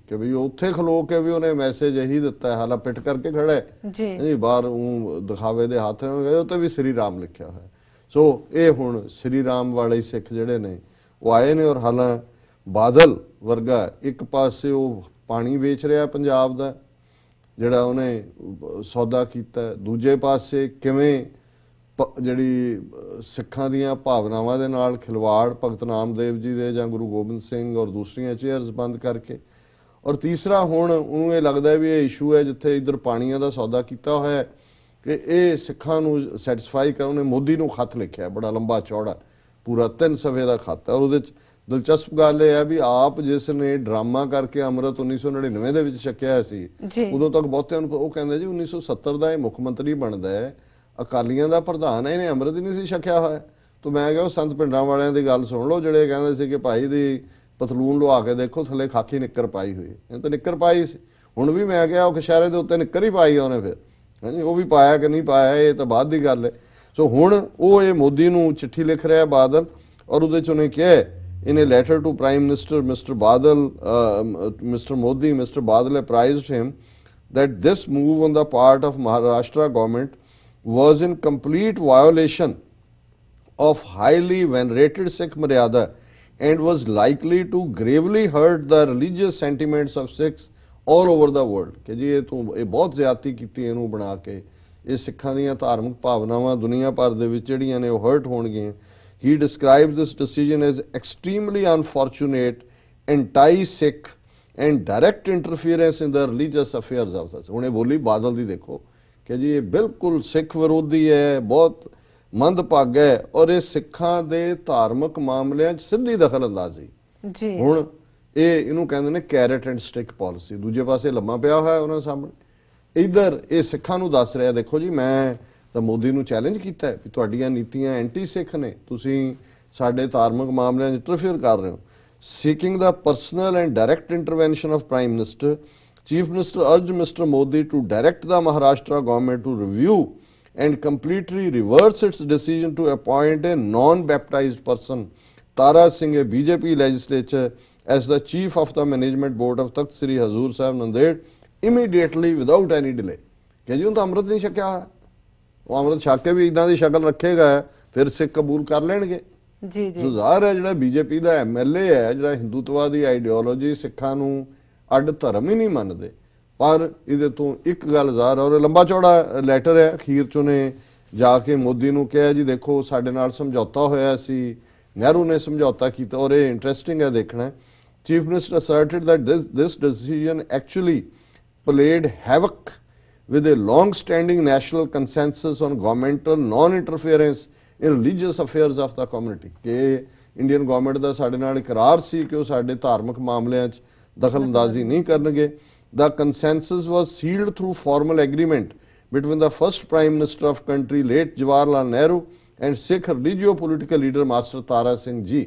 ਕਿ ਵੀ ਉੱਥੇ ਖਲੋ ਕੇ ਵੀ ਉਹਨੇ ਮੈਸੇਜ ਇਹੀ ਦਿੱਤਾ ਹੈ, ਹਾਲਾ ਪਿੱਠ ਕਰਕੇ ਖੜਾ ਹੈ ਜੀ, ਬਾਹਰ ਉਹ ਦਿਖਾਵੇ ਦੇ ਹੱਥ ਨਾਲ ਗਏ, ਉੱਤੇ ਵੀ ਸ੍ਰੀ ਰਾਮ ਲਿਖਿਆ ਹੈ। ਸੋ ਇਹ ਹੁਣ ਸ੍ਰੀ ਰਾਮ ਵਾਲੇ ਸਿੱਖ ਜਿਹੜੇ ਨੇ ਉਹ ਆਏ ਨੇ। ਔਰ ਹਾਲਾਂ ਬਾਦਲ ਵਰਗਾ ਇੱਕ ਪਾਸੇ ਉਹ ਪਾਣੀ ਵੇਚ ਰਿਹਾ ਪੰਜਾਬ ਦਾ ਜਿਹੜਾ ਉਹਨੇ ਸੌਦਾ ਕੀਤਾ, ਦੂਜੇ ਪਾਸੇ ਕਿਵੇਂ ਜਿਹੜੀ ਸਿੱਖਾਂ ਦੀਆਂ ਭਾਵਨਾਵਾਂ ਦੇ ਨਾਲ ਖਿਲਵਾੜ, ਭਗਤ ਨਾਮਦੇਵ ਜੀ ਦੇ ਜਾਂ ਗੁਰੂ ਗੋਬਿੰਦ ਸਿੰਘ ਔਰ ਦੂਸਰੀਆਂ ਚੇਅਰਸ ਬੰਦ ਕਰਕੇ। ਔਰ ਤੀਸਰਾ ਹੁਣ ਉਹਨੂੰ ਇਹ ਲੱਗਦਾ ਵੀ ਇਹ ਇਸ਼ੂ ਹੈ ਜਿੱਥੇ ਇੱਧਰ ਪਾਣੀਆਂ ਦਾ ਸੌਦਾ ਕੀਤਾ ਹੋਇਆ ਹੈ ਕਿ ਇਹ ਸਿੱਖਾਂ ਨੂੰ ਸੈਟੀਸਫਾਈ ਕਰਨ। ਉਹਨੇ ਮੋਦੀ ਨੂੰ ਖੱਤ ਲਿਖਿਆ ਬੜਾ ਲੰਬਾ ਚੌੜਾ, ਪੂਰਾ 3 ਸਫ਼ੇ ਦਾ ਖੱਤ ਹੈ। ਔਰ ਉਹਦੇ 'ਚ ਦਿਲਚਸਪ ਗੱਲ ਇਹ ਹੈ ਵੀ ਆਪ ਜਿਸ ਨੇ ਡਰਾਮਾ ਕਰਕੇ ਅੰਮ੍ਰਿਤ 1999 ਦੇ ਵਿੱਚ ਛਕਿਆ ਸੀ, ਉਦੋਂ ਤੱਕ ਬਹੁਤਿਆਂ ਨੂੰ ਉਹ ਕਹਿੰਦੇ ਜੀ 1970 ਦਾ ਇਹ ਮੁੱਖ ਮੰਤਰੀ ਬਣਦਾ ਹੈ, ਅਕਾਲੀਆਂ ਦਾ ਪ੍ਰਧਾਨ ਹੈ, ਇਹਨੇ ਅੰਮ੍ਰਿਤ ਹੀ ਨਹੀਂ ਸੀ ਛਕਿਆ ਹੋਇਆ। ਤਾਂ ਮੈਂ ਕਿਹਾ ਸੰਤ ਪਿੰਡਾਂ ਵਾਲਿਆਂ ਦੀ ਗੱਲ ਸੁਣ ਲਓ ਜਿਹੜੇ ਕਹਿੰਦੇ ਸੀ ਕਿ ਭਾਈ ਦੀ ਪਤਲੂਨ ਲਵਾ ਕੇ ਦੇਖੋ ਥੱਲੇ ਖਾਕੀ ਨਿੱਕਰ ਪਾਈ ਹੋਈ, ਇਹ ਤਾਂ ਨਿੱਕਰ ਪਾਈ ਸੀ। ਹੁਣ ਵੀ ਮੈਂ ਕਿਹਾ ਉਹ ਕਸ਼ਹਿਰੇ ਦੇ ਉੱਤੇ ਨਿੱਕਰ ਹੀ ਪਾਈ ਉਹਨੇ, ਫਿਰ ਹਾਂਜੀ ਉਹ ਵੀ ਪਾਇਆ ਕਿ ਨਹੀਂ ਪਾਇਆ ਇਹ ਤਾਂ ਬਾਅਦ ਦੀ ਗੱਲ ਹੈ। ਸੋ ਹੁਣ ਉਹ ਇਹ ਮੋਦੀ ਨੂੰ ਚਿੱਠੀ ਲਿਖ ਰਿਹਾ ਬਾਦਲ, ਔਰ ਉਹਦੇ 'ਚ ਉਹਨੇ ਕਿਹਾ in a letter to Prime Minister Mr. Badal, Mr. Modi, Mr. Badal apprised him that this move on the part of Maharashtra government was in complete violation of highly venerated Sikh Maryada and was likely to gravely hurt the religious sentiments of Sikhs all over the world। कि जी ਇਹ ਬਹੁਤ ਜ਼ਿਆਦਤੀ ਕੀਤੀ ਇਹਨੂੰ ਬਣਾ ਕੇ ਇਹ ਸਿੱਖਾਂ ਦੀਆਂ ਧਾਰਮਿਕ ਭਾਵਨਾਵਾਂ ਦੁਨੀਆ ਭਰ ਦੇ ਵਿੱਚ ਜਿਹੜੀਆਂ ਨੇ ਉਹ ਹਰਟ ਹੋਣਗੀਆਂ। He described this decision as extremely unfortunate, anti-Sikh and direct interference in the religious affairs of the। ਹੁਣ ਇਹ ਬੋਲੀ ਬਾਦਲ ਦੀ ਦੇਖੋ ਕਿ ਜੀ ਇਹ ਬਿਲਕੁਲ ਸਿੱਖ ਵਿਰੋਧੀ ਹੈ, ਬਹੁਤ ਮੰਦਭਾਗਾ ਹੈ ਔਰ ਇਹ ਸਿੱਖਾਂ ਦੇ ਧਾਰਮਿਕ ਮਾਮਲਿਆਂ 'ਚ ਸਿੱਧੀ ਦਖਲ ਅੰਦਾਜ਼ੀ ਜੀ। ਹੁਣ ਇਹਨੂੰ ਕਹਿੰਦੇ ਨੇ ਕੈਰਟ ਐਂਡ ਸਟਿਕ ਪਾਲਿਸੀ। ਦੂਜੇ ਪਾਸੇ ਲੰਮਾ ਪਿਆ ਹੋਇਆ ਉਹਨਾਂ ਸਾਹਮਣੇ, ਇਧਰ ਇਹ ਸਿੱਖਾਂ ਨੂੰ ਦੱਸ ਰਿਹਾ ਦੇਖੋ ਜੀ ਮੈਂ ਤਾਂ ਮੋਦੀ ਨੂੰ ਚੈਲੰਜ ਕੀਤਾ ਹੈ ਵੀ ਤੁਹਾਡੀਆਂ ਨੀਤੀਆਂ ਐਂਟੀ ਸਿੱਖ ਨੇ, ਤੁਸੀਂ ਸਾਡੇ ਧਾਰਮਿਕ ਮਾਮਲਿਆਂ 'ਚ ਇੰਟਰਫੇਅਰ ਕਰ ਰਹੇ ਹੋ। Seeking the personal and direct intervention of Prime Minister, Chief Minister urged Mr. Modi to direct the Maharashtra government to review and completely reverse its decision to appoint a non-baptized person, Tara Singh, a BJP legislature, as the chief of the management board of Takht Sri Hazur Sahib Nanded immediately without any delay। ਕਿ ਜੀ ਹੁਣ ਤਾਂ ਅੰਮ੍ਰਿਤ ਨਹੀਂ ਛਕਿਆ, ਉਹ ਅੰਮ੍ਰਿਤ ਛਕ ਕੇ ਵੀ ਇਦਾਂ ਦੀ ਸ਼ਕਲ ਰੱਖੇਗਾ ਫਿਰ ਸਿੱਖ ਕਬੂਲ ਕਰ ਲੈਣਗੇ ਜੀ ਜੀ। ਜ਼ਾਹਰ ਹੈ ਜਿਹੜਾ ਬੀਜੇਪੀ ਦਾ ਐਮਐਲਏ ਹੈ ਜਿਹੜਾ ਹਿੰਦੂਤਵਾ ਦੀ ਆਈਡੀਓਲੋਜੀ ਸਿੱਖਾਂ ਨੂੰ ਅੱਡ ਧਰਮ ਹੀ ਨਹੀਂ ਮੰਨਦੇ। ਪਰ ਇਹਦੇ ਤੋਂ ਇੱਕ ਗੱਲ ਜ਼ਾਹਰ ਔਰ ਲੰਬਾ ਚੌੜਾ ਲੈਟਰ ਹੈ, ਅਖੀਰ 'ਚ ਉਹਨੇ ਜਾ ਕੇ ਮੋਦੀ ਨੂੰ ਕਿਹਾ ਜੀ ਦੇਖੋ ਸਾਡੇ ਨਾਲ ਸਮਝੌਤਾ ਹੋਇਆ ਸੀ, ਨਹਿਰੂ ਨੇ ਸਮਝੌਤਾ ਕੀਤਾ ਔਰ ਇਹ ਇੰਟਰਸਟਿੰਗ ਹੈ ਦੇਖਣਾ। Chief minister asserted that this decision actually played havoc with a long-standing national consensus on governmental non-interference in religious affairs of the community। ਕਿ ਇੰਡੀਅਨ ਗਵਰਨਮੈਂਟ ਦਾ ਸਾਡੇ ਨਾਲ ਇਕਰਾਰ ਸੀ ਕਿ ਉਹ ਸਾਡੇ ਧਾਰਮਿਕ ਮਾਮਲਿਆਂ 'ਚ ਦਖਲਅੰਦਾਜ਼ੀ ਨਹੀਂ ਕਰਨਗੇ। The consensus was sealed through formal agreement between the first Prime Minister of country, late Jawaharlal Nehru, and Sikh religio-political leader Master Tara Singh ji।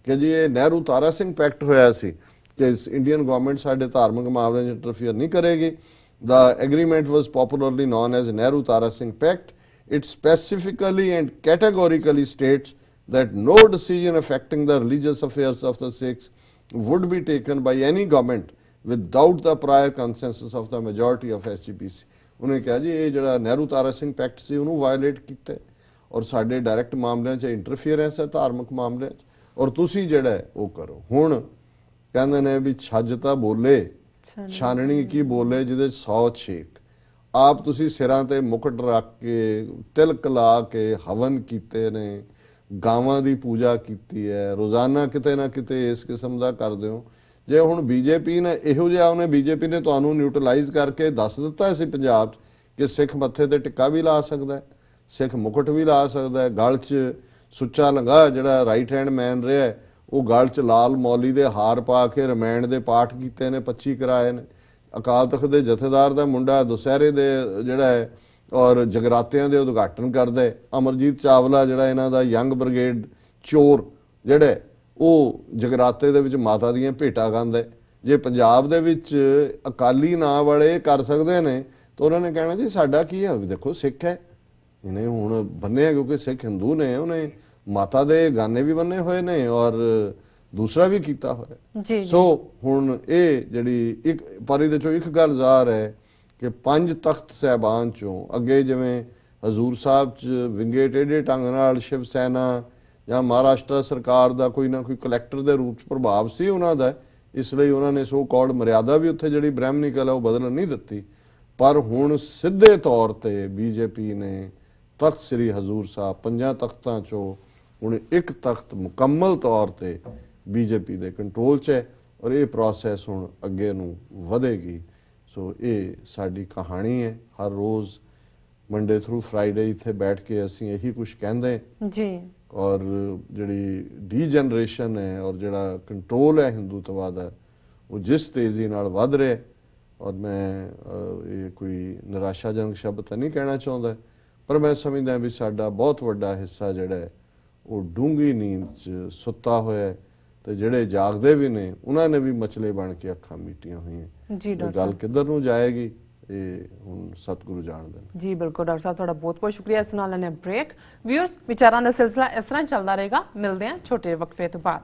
कि जी ये नेहरू तारा सिंह पैक्ट होया सी कि इंडियन गवर्नमेंट साडे धार्मिक मामलों 'ਚ इंटरफेयर नहीं करेगी। The agreement was popularly known as Nehru Tara Singh Pact। It specifically and categorically states that no decision affecting the religious affairs of the Sikhs would be taken by any government without the prior consensus of the majority of SGPC। उन्हें कहा जी ये जड़ा Nehru Tara Singh pact से उन्होंने violet किया और साडे direct मामलों 'ਚ इंटरफेरेंस है धार्मिक मामलों 'ਚ और तुसी जड़ा है वो करो। हुण कहंदे ने भी छज तां बोले छाननी की बोले जिहदे 100 छेक। आप तुसी सिरां ते मुकुट रख के तिलक ला के हवन कीते ने, गावां दी पूजा कीती है, रोजाना किते ना किते इस किस्म दा करदे हो। जे हुण बीजेपी ने इहो जिहा उन्हें बीजेपी ने तुहानूं न्यूट्रलाइज करके दस दिता सी पंजाब 'ਚ कि सिख मत्थे ते टिक्का भी ला सकदा है, सिख मुकुट भी ला सकदा है, गल 'ਚ सुच्चा लंगा जिहड़ा राइट हैंड मैन रहा है वो गल 'ਚ लाल मौली दे हार पा के रमैण दे पाठ कीते ने, 25 कराए ने। अकाल तख्त दे जथेदार दा मुंडा दुसहरे दे जिहड़ा है और जगरातियां दे उद्घाटन करदा है। अमरजीत चावला जिहड़ा इन्हां दा यंग ब्रिगेड चोर जिहड़ा ਉਹ ਜਗਰਾਤੇ ਦੇ ਵਿੱਚ ਮਾਤਾ ਦੀਆਂ ਭੇਟਾਂ ਗਾਉਂਦਾ। ਜੇ ਪੰਜਾਬ ਦੇ ਵਿੱਚ ਅਕਾਲੀ ਨਾਂ ਵਾਲੇ ਕਰ ਸਕਦੇ ਨੇ ਤਾਂ ਉਹਨਾਂ ਨੇ ਕਹਿਣਾ ਜੀ ਸਾਡਾ ਕੀ ਹੈ, ਦੇਖੋ ਸਿੱਖ ਹੈ, ਇਹਨੇ ਹੁਣ ਬੰਨਿਆ ਕਿਉਂਕਿ ਸਿੱਖ ਹਿੰਦੂ ਨੇ, ਉਹਨੇ ਮਾਤਾ ਦੇ ਗਾਨੇ ਵੀ ਬੰਨੇ ਹੋਏ ਨੇ ਔਰ ਦੂਸਰਾ ਵੀ ਕੀਤਾ ਹੋਇਆ। ਸੋ ਹੁਣ ਇਹ ਜਿਹੜੀ ਇੱਕ ਪਰ ਇਹਦੇ ਚੋਂ ਇੱਕ ਗੱਲ ਜ਼ਾਹਰ ਹੈ ਕਿ 5 ਤਖਤ ਸਾਹਿਬਾਨ ਚੋਂ ਅੱਗੇ ਜਿਵੇਂ ਹਜ਼ੂਰ ਸਾਹਿਬ 'ਚ ਵਿੰਗੇ ਟੇਢੇ ਢੰਗ ਨਾਲ ਸ਼ਿਵ ਸੈਨਾ ਜਾਂ ਮਹਾਰਾਸ਼ਟਰ ਸਰਕਾਰ ਦਾ ਕੋਈ ਨਾ ਕੋਈ ਕਲੈਕਟਰ ਦੇ ਰੂਪ 'ਚ ਪ੍ਰਭਾਵ ਸੀ ਉਹਨਾਂ ਦਾ, ਇਸ ਲਈ ਉਹਨਾਂ ਨੇ ਸੋ ਕਾਲਡ ਮਰਿਆਦਾ ਵੀ ਉੱਥੇ ਜਿਹੜੀ ਬ੍ਰਹਿਮਨਿਕਲ ਹੈ ਉਹ ਬਦਲਣ ਨਹੀਂ ਦਿੱਤੀ। ਪਰ ਹੁਣ ਸਿੱਧੇ ਤੌਰ ਤੇ ਬੀਜੇਪੀ ਨੇ ਤਖਤ ਸ੍ਰੀ ਹਜ਼ੂਰ ਸਾਹਿਬ 5 ਤਖਤਾਂ 'ਚੋਂ ਹੁਣ ਇੱਕ ਤਖਤ ਮੁਕੰਮਲ ਤੌਰ ਤੇ ਬੀਜੇਪੀ ਦੇ ਕੰਟਰੋਲ 'ਚ ਹੈ ਔਰ ਇਹ ਪ੍ਰੋਸੈਸ ਹੁਣ ਅੱਗੇ ਨੂੰ ਵਧੇਗੀ। ਸੋ ਇਹ ਸਾਡੀ ਕਹਾਣੀ ਹੈ। ਹਰ ਰੋਜ਼ ਮੰਡੇ ਥਰੂ ਫਰਾਈਡੇ ਇੱਥੇ ਬੈਠ ਕੇ ਅਸੀਂ ਇਹੀ ਕੁਝ ਕਹਿੰਦੇ ਜੀ। ਔਰ ਜਿਹੜੀ ਡੀਜਨਰੇਸ਼ਨ ਹੈ ਔਰ ਜਿਹੜਾ ਕੰਟਰੋਲ ਹੈ ਹਿੰਦੂਤਵਾ ਦਾ ਉਹ ਜਿਸ ਤੇਜ਼ੀ ਨਾਲ ਵੱਧ ਰਿਹਾ ਔਰ ਮੈਂ ਇਹ ਕੋਈ ਨਿਰਾਸ਼ਾਜਨਕ ਸ਼ਬਦ ਤਾਂ ਨਹੀਂ ਕਹਿਣਾ ਚਾਹੁੰਦਾ ਪਰ ਮੈਂ ਸਮਝਦਾ ਵੀ ਸਾਡਾ ਬਹੁਤ ਵੱਡਾ ਹਿੱਸਾ ਜਿਹੜਾ ਹੈ ਉਹ ਡੂੰਘੀ ਨੀਂਦ 'ਚ ਸੁੱਤਾ ਹੋਇਆ ਤੇ ਜਿਹੜੇ ਜਾਗਦੇ ਵੀ ਨੇ ਉਹਨਾਂ ਨੇ ਵੀ ਮਚਲੇ ਬਣ ਕੇ ਅੱਖਾਂ ਮੀਟੀਆਂ ਹੋਈਆਂ ਜੀ। ਗੱਲ ਕਿੱਧਰ ਨੂੰ ਜਾਏਗੀ ਇਹ ਹੁਣ ਸਤਿਗੁਰੂ ਜਾਣਦੇ ਨੇ ਜੀ। ਬਿਲਕੁਲ ਡਾਕਟਰ ਸਾਹਿਬ ਤੁਹਾਡਾ ਬਹੁਤ ਬਹੁਤ ਸ਼ੁਕਰੀਆ। ਇਸ ਨਾਲ ਲੈਣੇ ਬ੍ਰੇਕ। ਵਿਊਅਰਸ ਵਿਚਾਰਾਂ ਦਾ ਸਿਲਸਿਲਾ ਇਸ ਤਰ੍ਹਾਂ ਚੱਲਦਾ ਰਹੇਗਾ। ਮਿਲਦੇ ਹਾਂ ਛੋਟੇ ਵਕਫੇ ਤੋਂ ਬਾਅਦ।